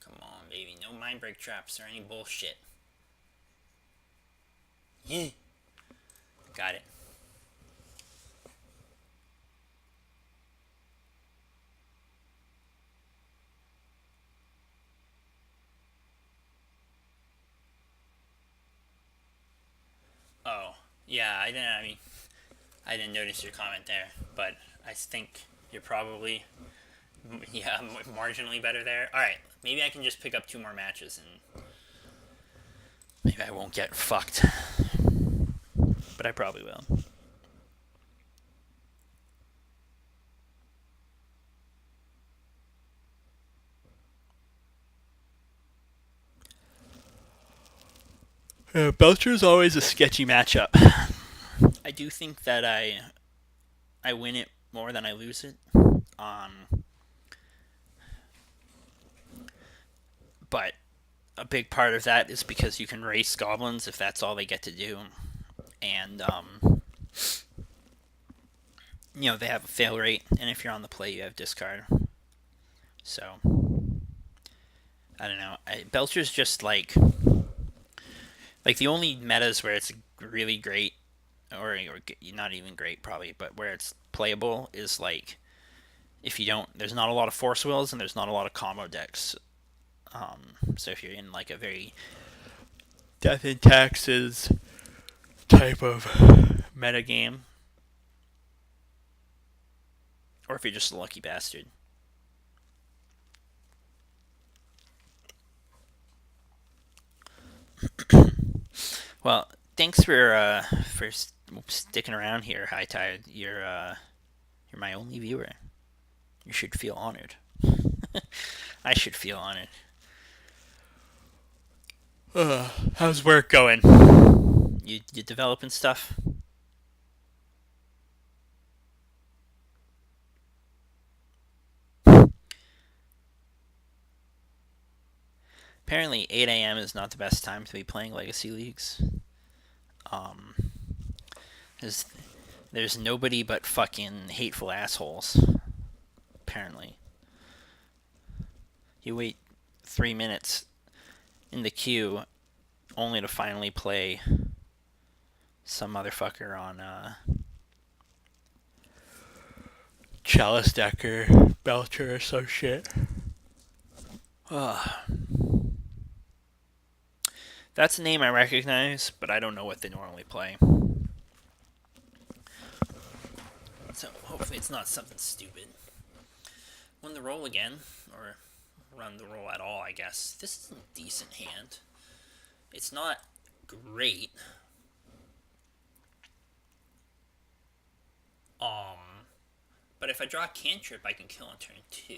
Come on, baby. No mind break traps or any bullshit. Yeah. Got it. Oh, yeah, I didn't notice your comment there, but I think you're probably, yeah, marginally better there. Alright, maybe I can just pick up 2 more matches and maybe I won't get fucked. But I probably will. Belcher's always a sketchy matchup. I do think that I win it more than I lose it. But a big part of that is because you can race goblins if that's all they get to do, and they have a fail rate, and if you're on the play, you have discard. So I don't know. Belcher's just like the only metas where it's really great, or not even great probably, but where it's playable is like if you don't. There's not a lot of force wills and there's not a lot of combo decks. So if you're in like a very death and taxes type of meta game, or if you're just a lucky bastard. Well, thanks for sticking around here, High Tide. You're my only viewer. You should feel honored. I should feel honored. How's work going? You developing stuff? Apparently, 8 a.m. is not the best time to be playing Legacy Leagues. Um, there's nobody but fucking hateful assholes. Apparently, you wait 3 minutes in the queue only to finally play some motherfucker on Chalice Decker, Belcher, or some shit. That's a name I recognize, but I don't know what they normally play. So hopefully it's not something stupid. Win the roll again, or run the roll at all, I guess. This is a decent hand. It's not great. But if I draw a cantrip, I can kill on turn 2.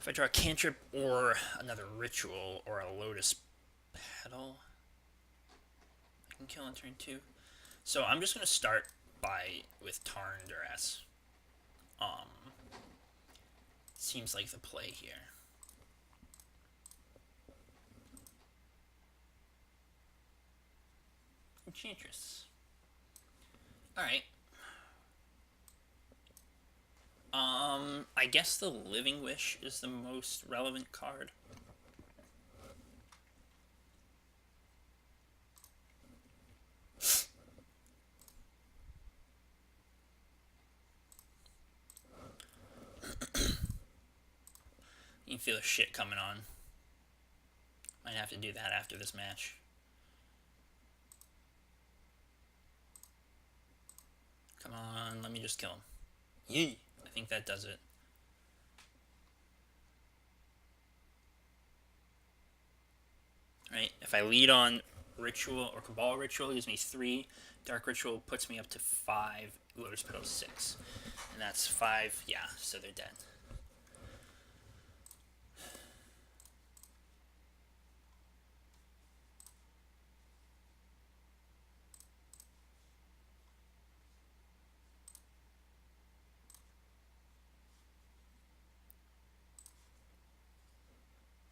If I draw a cantrip or another ritual or a lotus petal, I can kill on turn 2. So I'm just gonna start with Tarn Duress. Seems like the play here. Enchantress. Alright. I guess the Living Wish is the most relevant card. You can feel the shit coming on. Might have to do that after this match. Come on, let me just kill him. Yee! I think that does it. Right? If I lead on Ritual or Cabal Ritual, it gives me 3. Dark Ritual puts me up to 5. Lotus Petal 6. And that's 5. Yeah, so they're dead.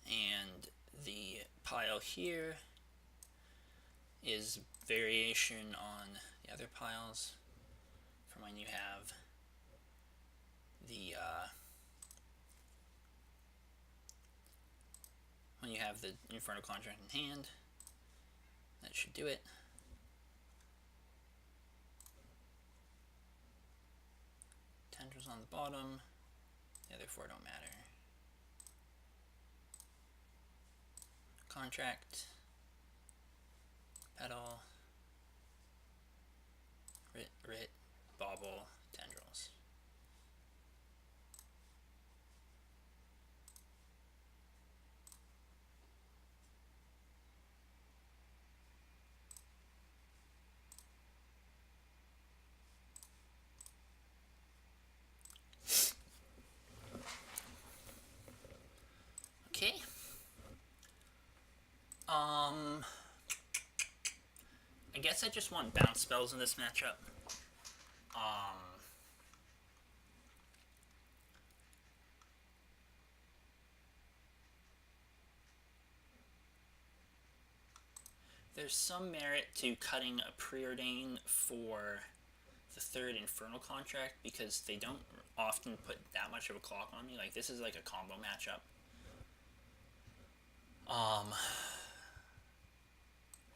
And the pile here is variation on the other piles from when you have the Infernal Contract in hand. That should do it. Tendrils on the bottom. The other 4 don't matter. Contract. Petal. Rit, bauble, tendrils. Okay. guess I just want bounce spells in this matchup. There's some merit to cutting a Preordain for the third Infernal contract because they don't often put that much of a clock on me. Like, this is like a combo matchup. I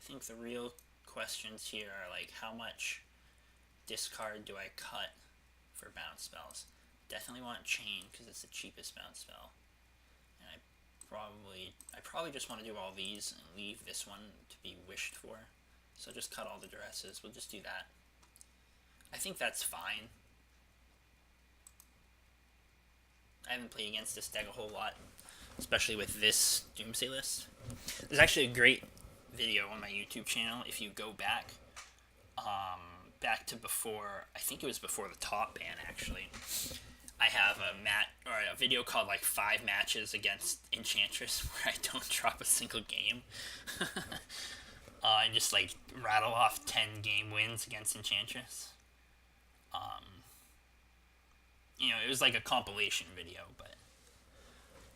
think the real questions here are like, how much discard do I cut for bounce spells? Definitely want Chain because it's the cheapest bounce spell. And I probably just want to do all these and leave this one to be wished for. So just cut all the dresses. We'll just do that. I think that's fine. I haven't played against this deck a whole lot, especially with this Doomsday list. There's actually a great video on my YouTube channel if you go back to before, I think it was before the top ban actually. I have a video called like 5 matches against Enchantress where I don't drop a single game. And just like rattle off 10 game wins against Enchantress. It was like a compilation video, but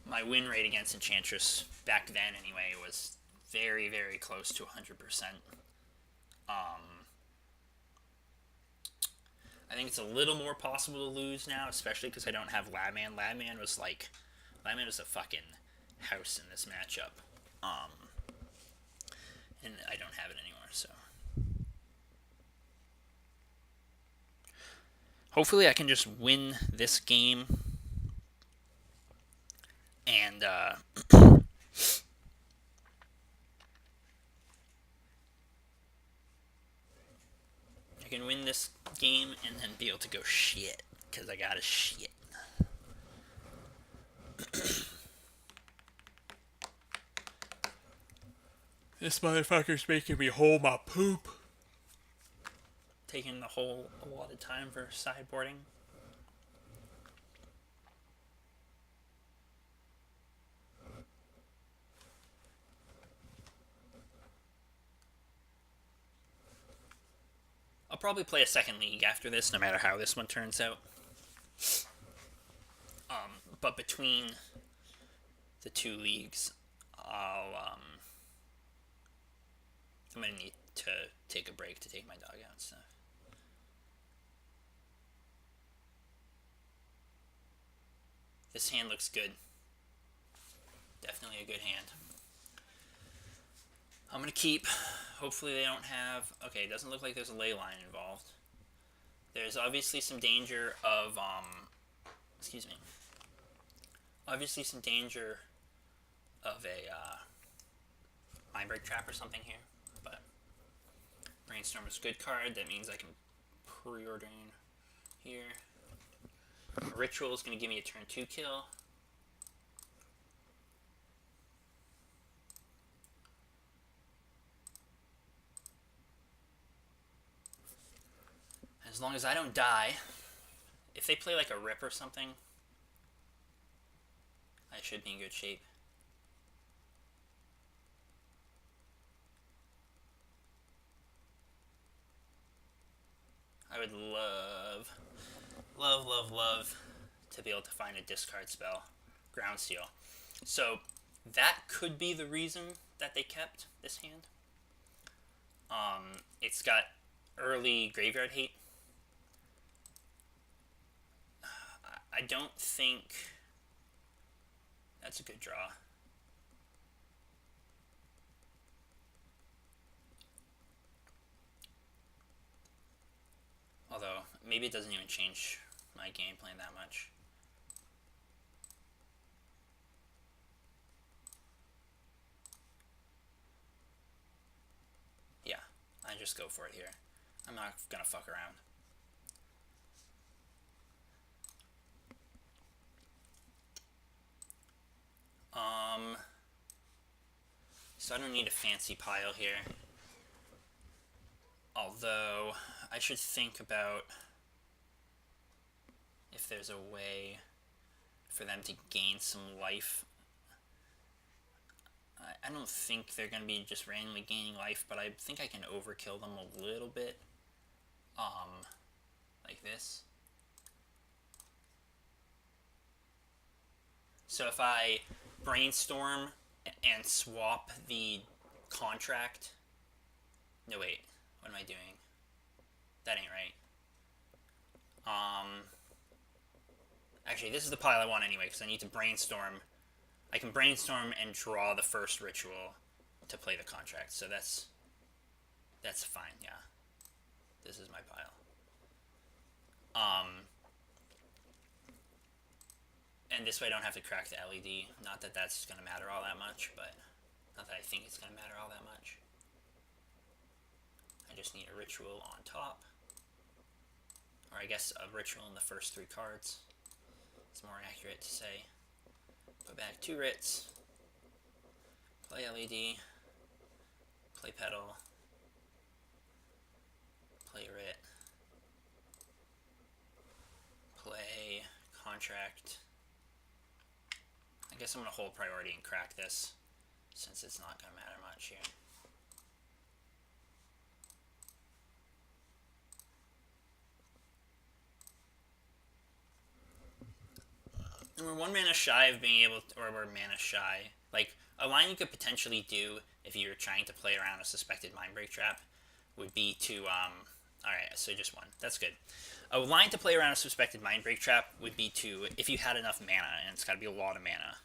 my win rate against Enchantress back then anyway was very, very close to 100%. I think it's a little more possible to lose now, especially because I don't have Ladman. Ladman was a fucking house in this matchup. And I don't have it anymore, so. Hopefully I can just win this game. And, I can win this game and then be able to go shit, because I got a shit. This motherfucker's making me hold my poop. Taking the whole allotted time for sideboarding. I'll probably play a second league after this, no matter how this one turns out. But between the 2 leagues, I'm gonna need to take a break to take my dog out and stuff. This hand looks good. Definitely a good hand. I'm gonna keep. Hopefully they don't have. Okay, it doesn't look like there's a ley line involved. There's obviously some danger of excuse me. Obviously some danger of a Mindbreak Trap or something here, but Brainstorm is a good card. That means I can preordain here. Ritual is going to give me a turn 2 kill. As long as I don't die, if they play like a rip or something, I should be in good shape. I would love to be able to find a discard spell. Ground Seal. So that could be the reason that they kept this hand. It's got early graveyard hate. I don't think that's a good draw. Although, maybe it doesn't even change my game plan that much. Yeah, I just go for it here. I'm not gonna fuck around. So I don't need a fancy pile here. Although, I should think about if there's a way for them to gain some life. I don't think they're going to be just randomly gaining life, but I think I can overkill them a little bit. Like this. So if I brainstorm and swap the contract. No, wait. What am I doing? That ain't right. Actually, this is the pile I want anyway, because I need to brainstorm. I can brainstorm and draw the first ritual to play the contract, so that's fine. Yeah, this is my pile. And this way I don't have to crack the LED. Not that that's going to matter all that much, but not that I think it's going to matter all that much. I just need a ritual on top. Or I guess a ritual in the first 3 cards. It's more accurate to say. Put back 2 writs. Play LED. Play pedal. Play writ. Play contract. I guess I'm going to hold priority and crack this, since it's not going to matter much here. And we're 1 mana shy of being able to, or we're mana shy. Like, a line you could potentially do if you're trying to play around a suspected Mindbreak Trap would be to, alright, so just 1. That's good. A line to play around a suspected Mindbreak Trap would be to, if you had enough mana, and it's got to be a lot of mana,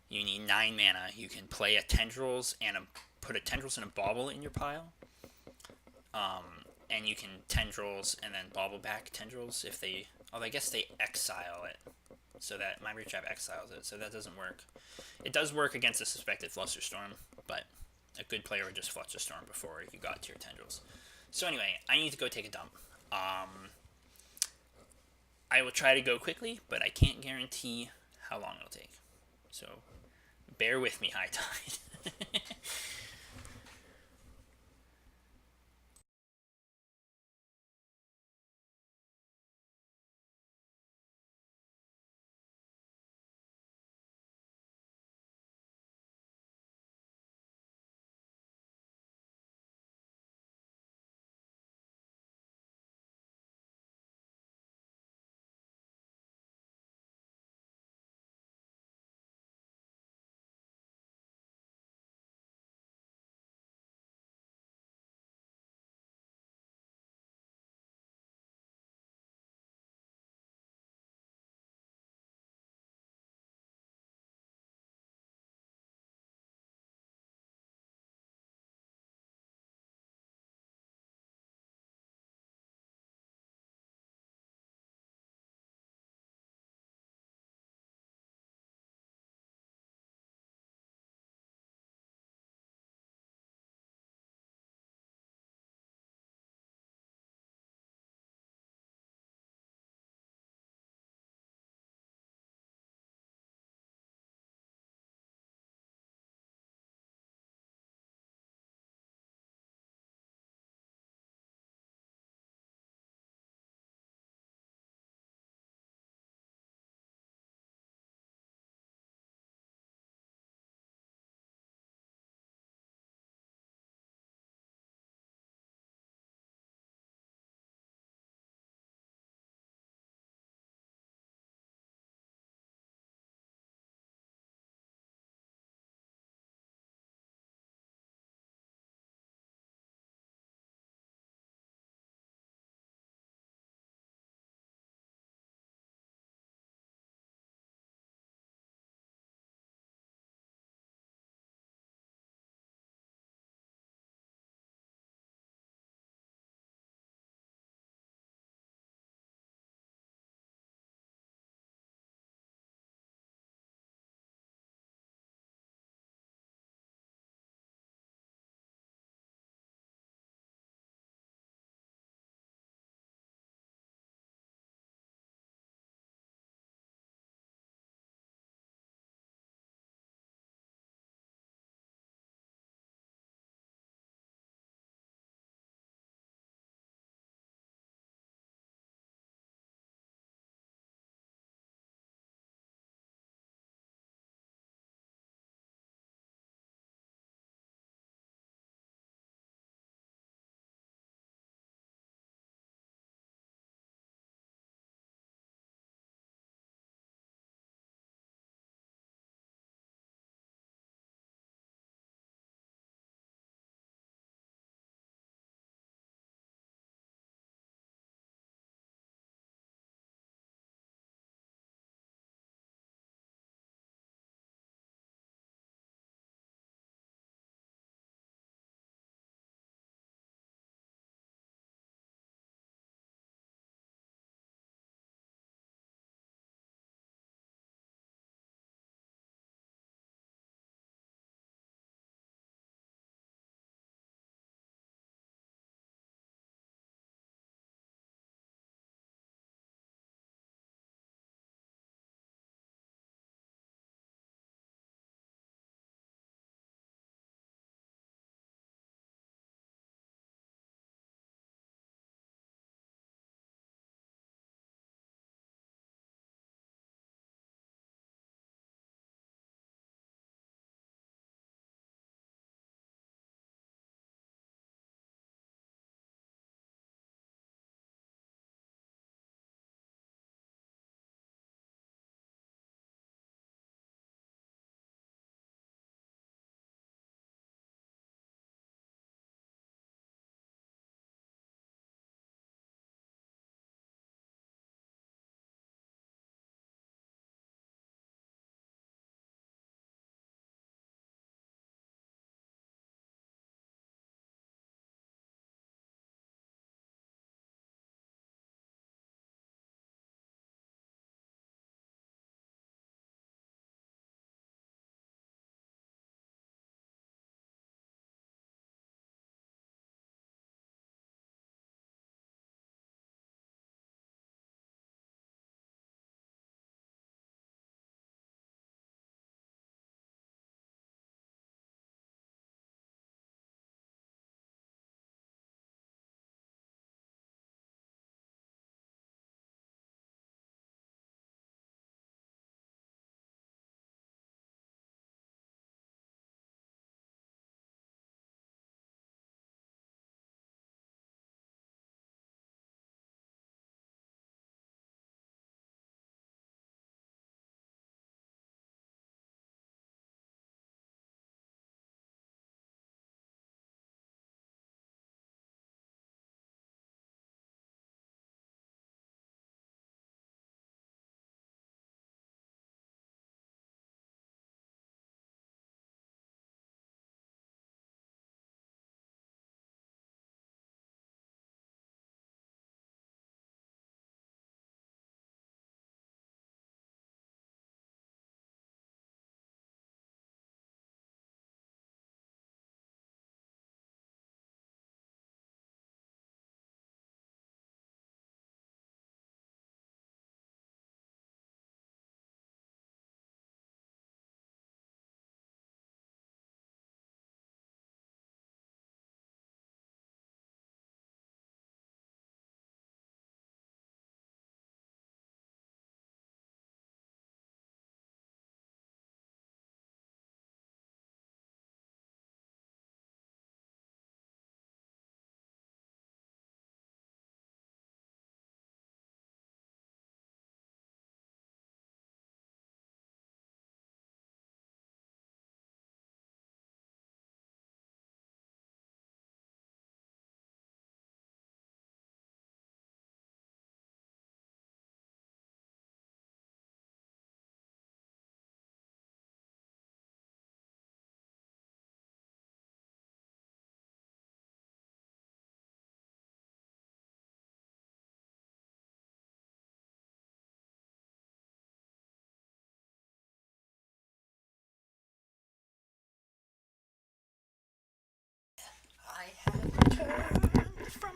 you need 9 mana, you can play a Tendrils and put a Tendrils and a Bauble in your pile. And you can Tendrils and then Bauble back Tendrils if they, although I guess they exile it. So that Mindbreak Trap exiles it, so that doesn't work. It does work against a suspected Flusterstorm, but a good player would just Flusterstorm before you got to your Tendrils. So anyway, I need to go take a dump. I will try to go quickly, but I can't guarantee how long it'll take. So bear with me, High Tide.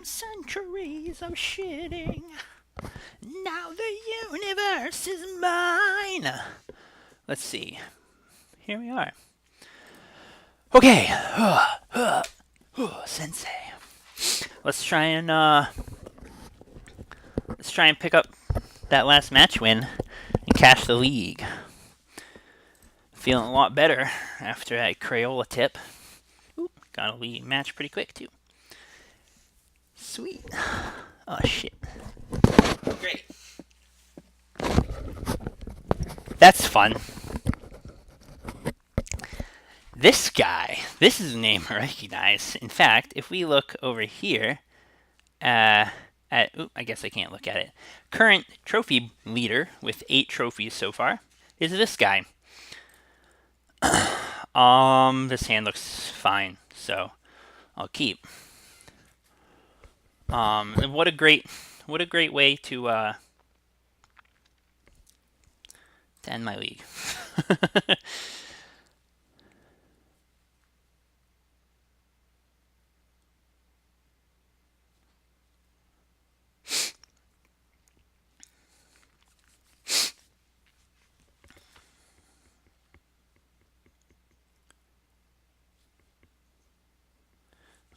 centuries of shitting. Now the universe is mine. Let's see. Here we are. Okay. Sensei. Let's try and pick up that last match win and cash the league. Feeling a lot better after that Crayola tip. Ooh, got a lead match pretty quick too. Sweet. Oh shit. Great. That's fun. This guy. This is a name I recognize. In fact, if we look over here I guess I can't look at it. Current trophy leader with 8 trophies so far is this guy. This hand looks fine, so I'll keep. What a great way to end my league.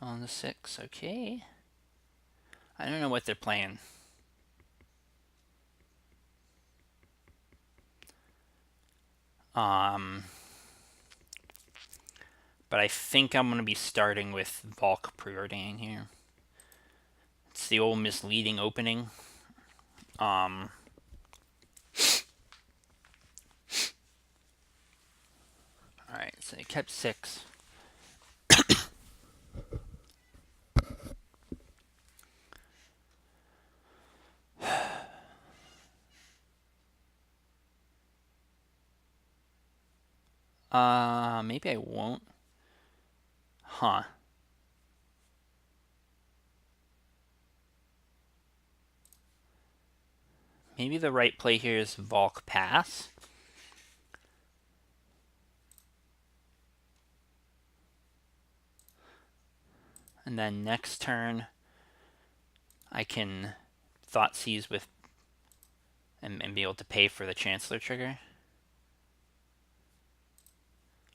On the 6, okay. I don't know what they're playing. But I think I'm going to be starting with Volk preordaining here. It's the old misleading opening. Alright, so they kept 6. Maybe I won't. Huh. Maybe the right play here is Volk pass. And then next turn, I can Thoughtseize with and be able to pay for the Chancellor trigger.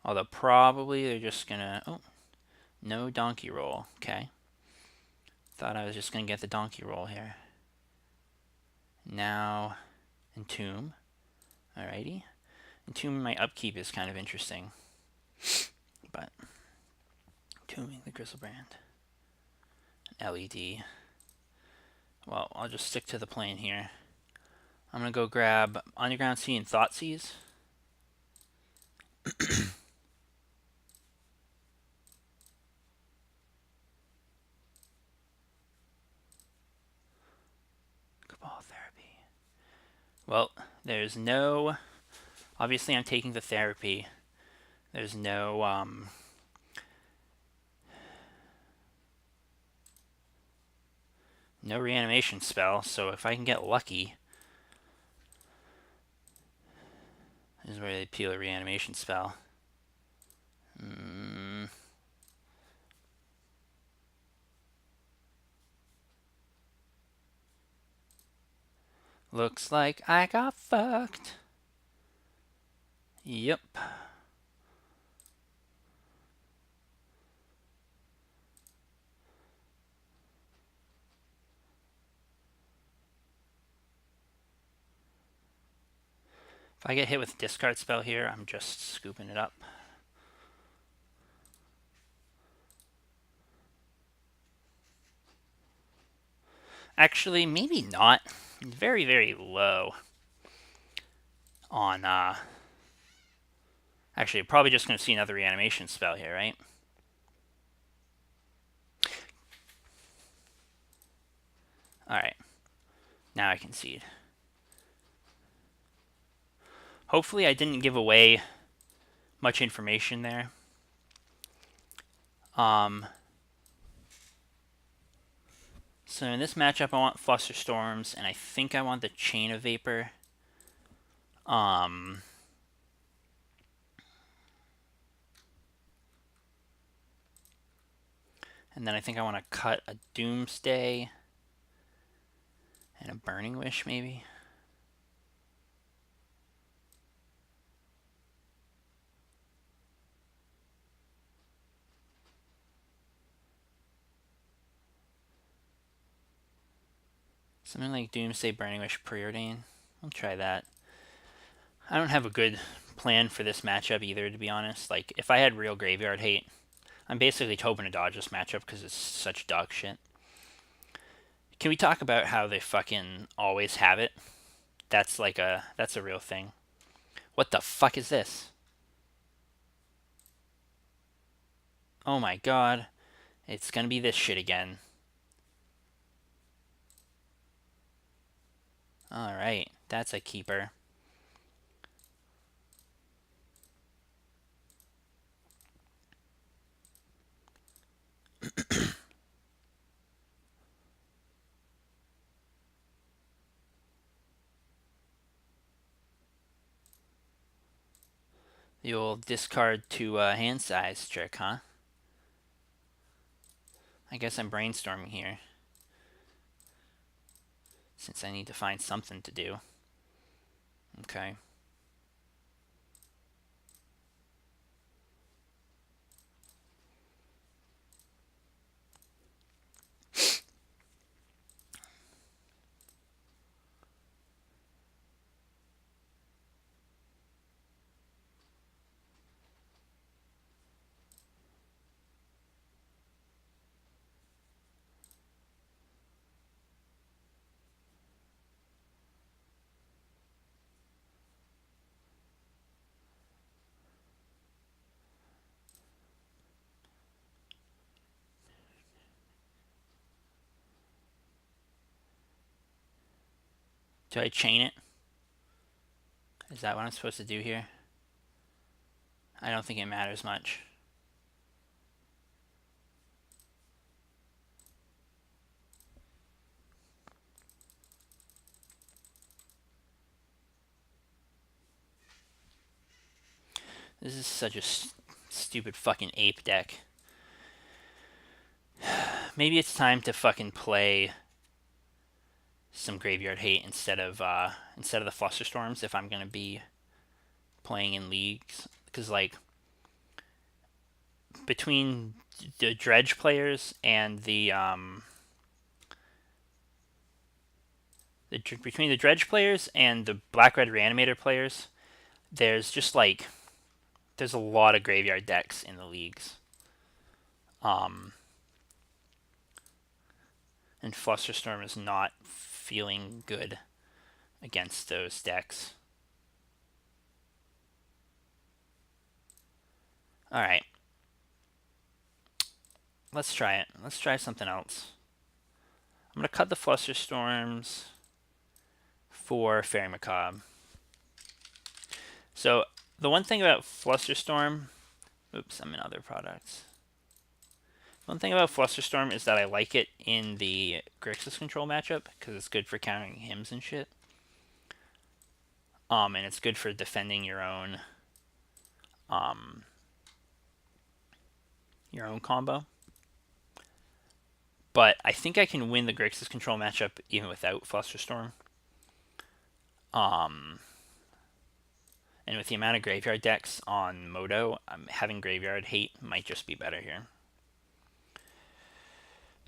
Although probably they're just gonna... Oh, no donkey roll. Okay. Thought I was just gonna get the donkey roll here. Now, Entomb. Alrighty. Entomb my upkeep is kind of interesting. But, Entombing the Grizzlebrand. LED. Well, I'll just stick to the plane here. I'm gonna go grab Underground Sea and Thoughtseize. Cabal Therapy. Well, there's no... Obviously, I'm taking the therapy. There's no, no reanimation spell, so if I can get lucky... This is where they peel a reanimation spell. Looks like I got fucked. Yep. If I get hit with a discard spell here, I'm just scooping it up. Actually, maybe not. Very, very low on, Actually, probably just going to see another reanimation spell here, right? Alright. Now I concede. Hopefully I didn't give away much information there. So in this matchup, I want Flusterstorms, and I think I want the Chain of Vapor. And And then I think I want to cut a Doomsday and a Burning Wish, maybe. Something like Doomsday, Burning Wish, Preordain. I'll try that. I don't have a good plan for this matchup either, to be honest. Like, if I had real graveyard hate, I'm basically hoping to dodge this matchup because it's such dog shit. Can we talk about how they fucking always have it? That's a real thing. What the fuck is this? Oh my god. It's gonna be this shit again. Alright, that's a keeper. The old discard to hand size trick, huh? I guess I'm brainstorming here. Since I need to find something to do. Okay. Do I chain it? Is that what I'm supposed to do here? I don't think it matters much. This is such a stupid fucking ape deck. Maybe it's time to fucking play some graveyard hate instead of the Flusterstorms if I'm gonna be playing in leagues. Because like between the dredge players and between the dredge players and the black red reanimator players, there's just like there's a lot of graveyard decks in the leagues. And Flusterstorm is not feeling good against those decks. Alright. Let's try it. Let's try something else. I'm going to cut the Flusterstorms for Fairy Macabre. So, the one thing about Flusterstorm... Oops, I'm in other products. One thing about Flusterstorm is that I like it in the Grixis control matchup because it's good for countering hymns and shit. And it's good for defending your own combo. But I think I can win the Grixis control matchup even without Flusterstorm. And with the amount of graveyard decks on Modo, having graveyard hate might just be better here.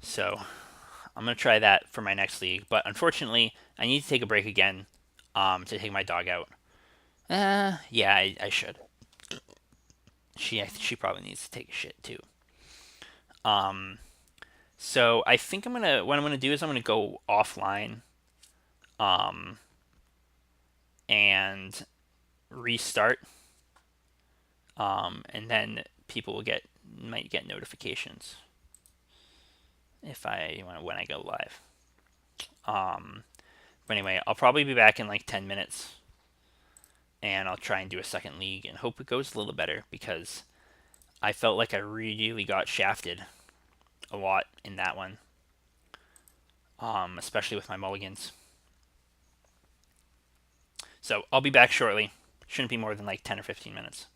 So I'm going to try that for my next league. But unfortunately, I need to take a break again to take my dog out. Yeah, I should. She probably needs to take a shit too. So I think what I'm gonna do is I'm gonna go offline, and restart, and then people might get notifications if when I go live. But anyway, I'll probably be back in like 10 minutes, and I'll try and do a second league and hope it goes a little better because I felt like I really got shafted a lot in that one, especially with my mulligans. So I'll be back shortly. Shouldn't be more than like 10 or 15 minutes.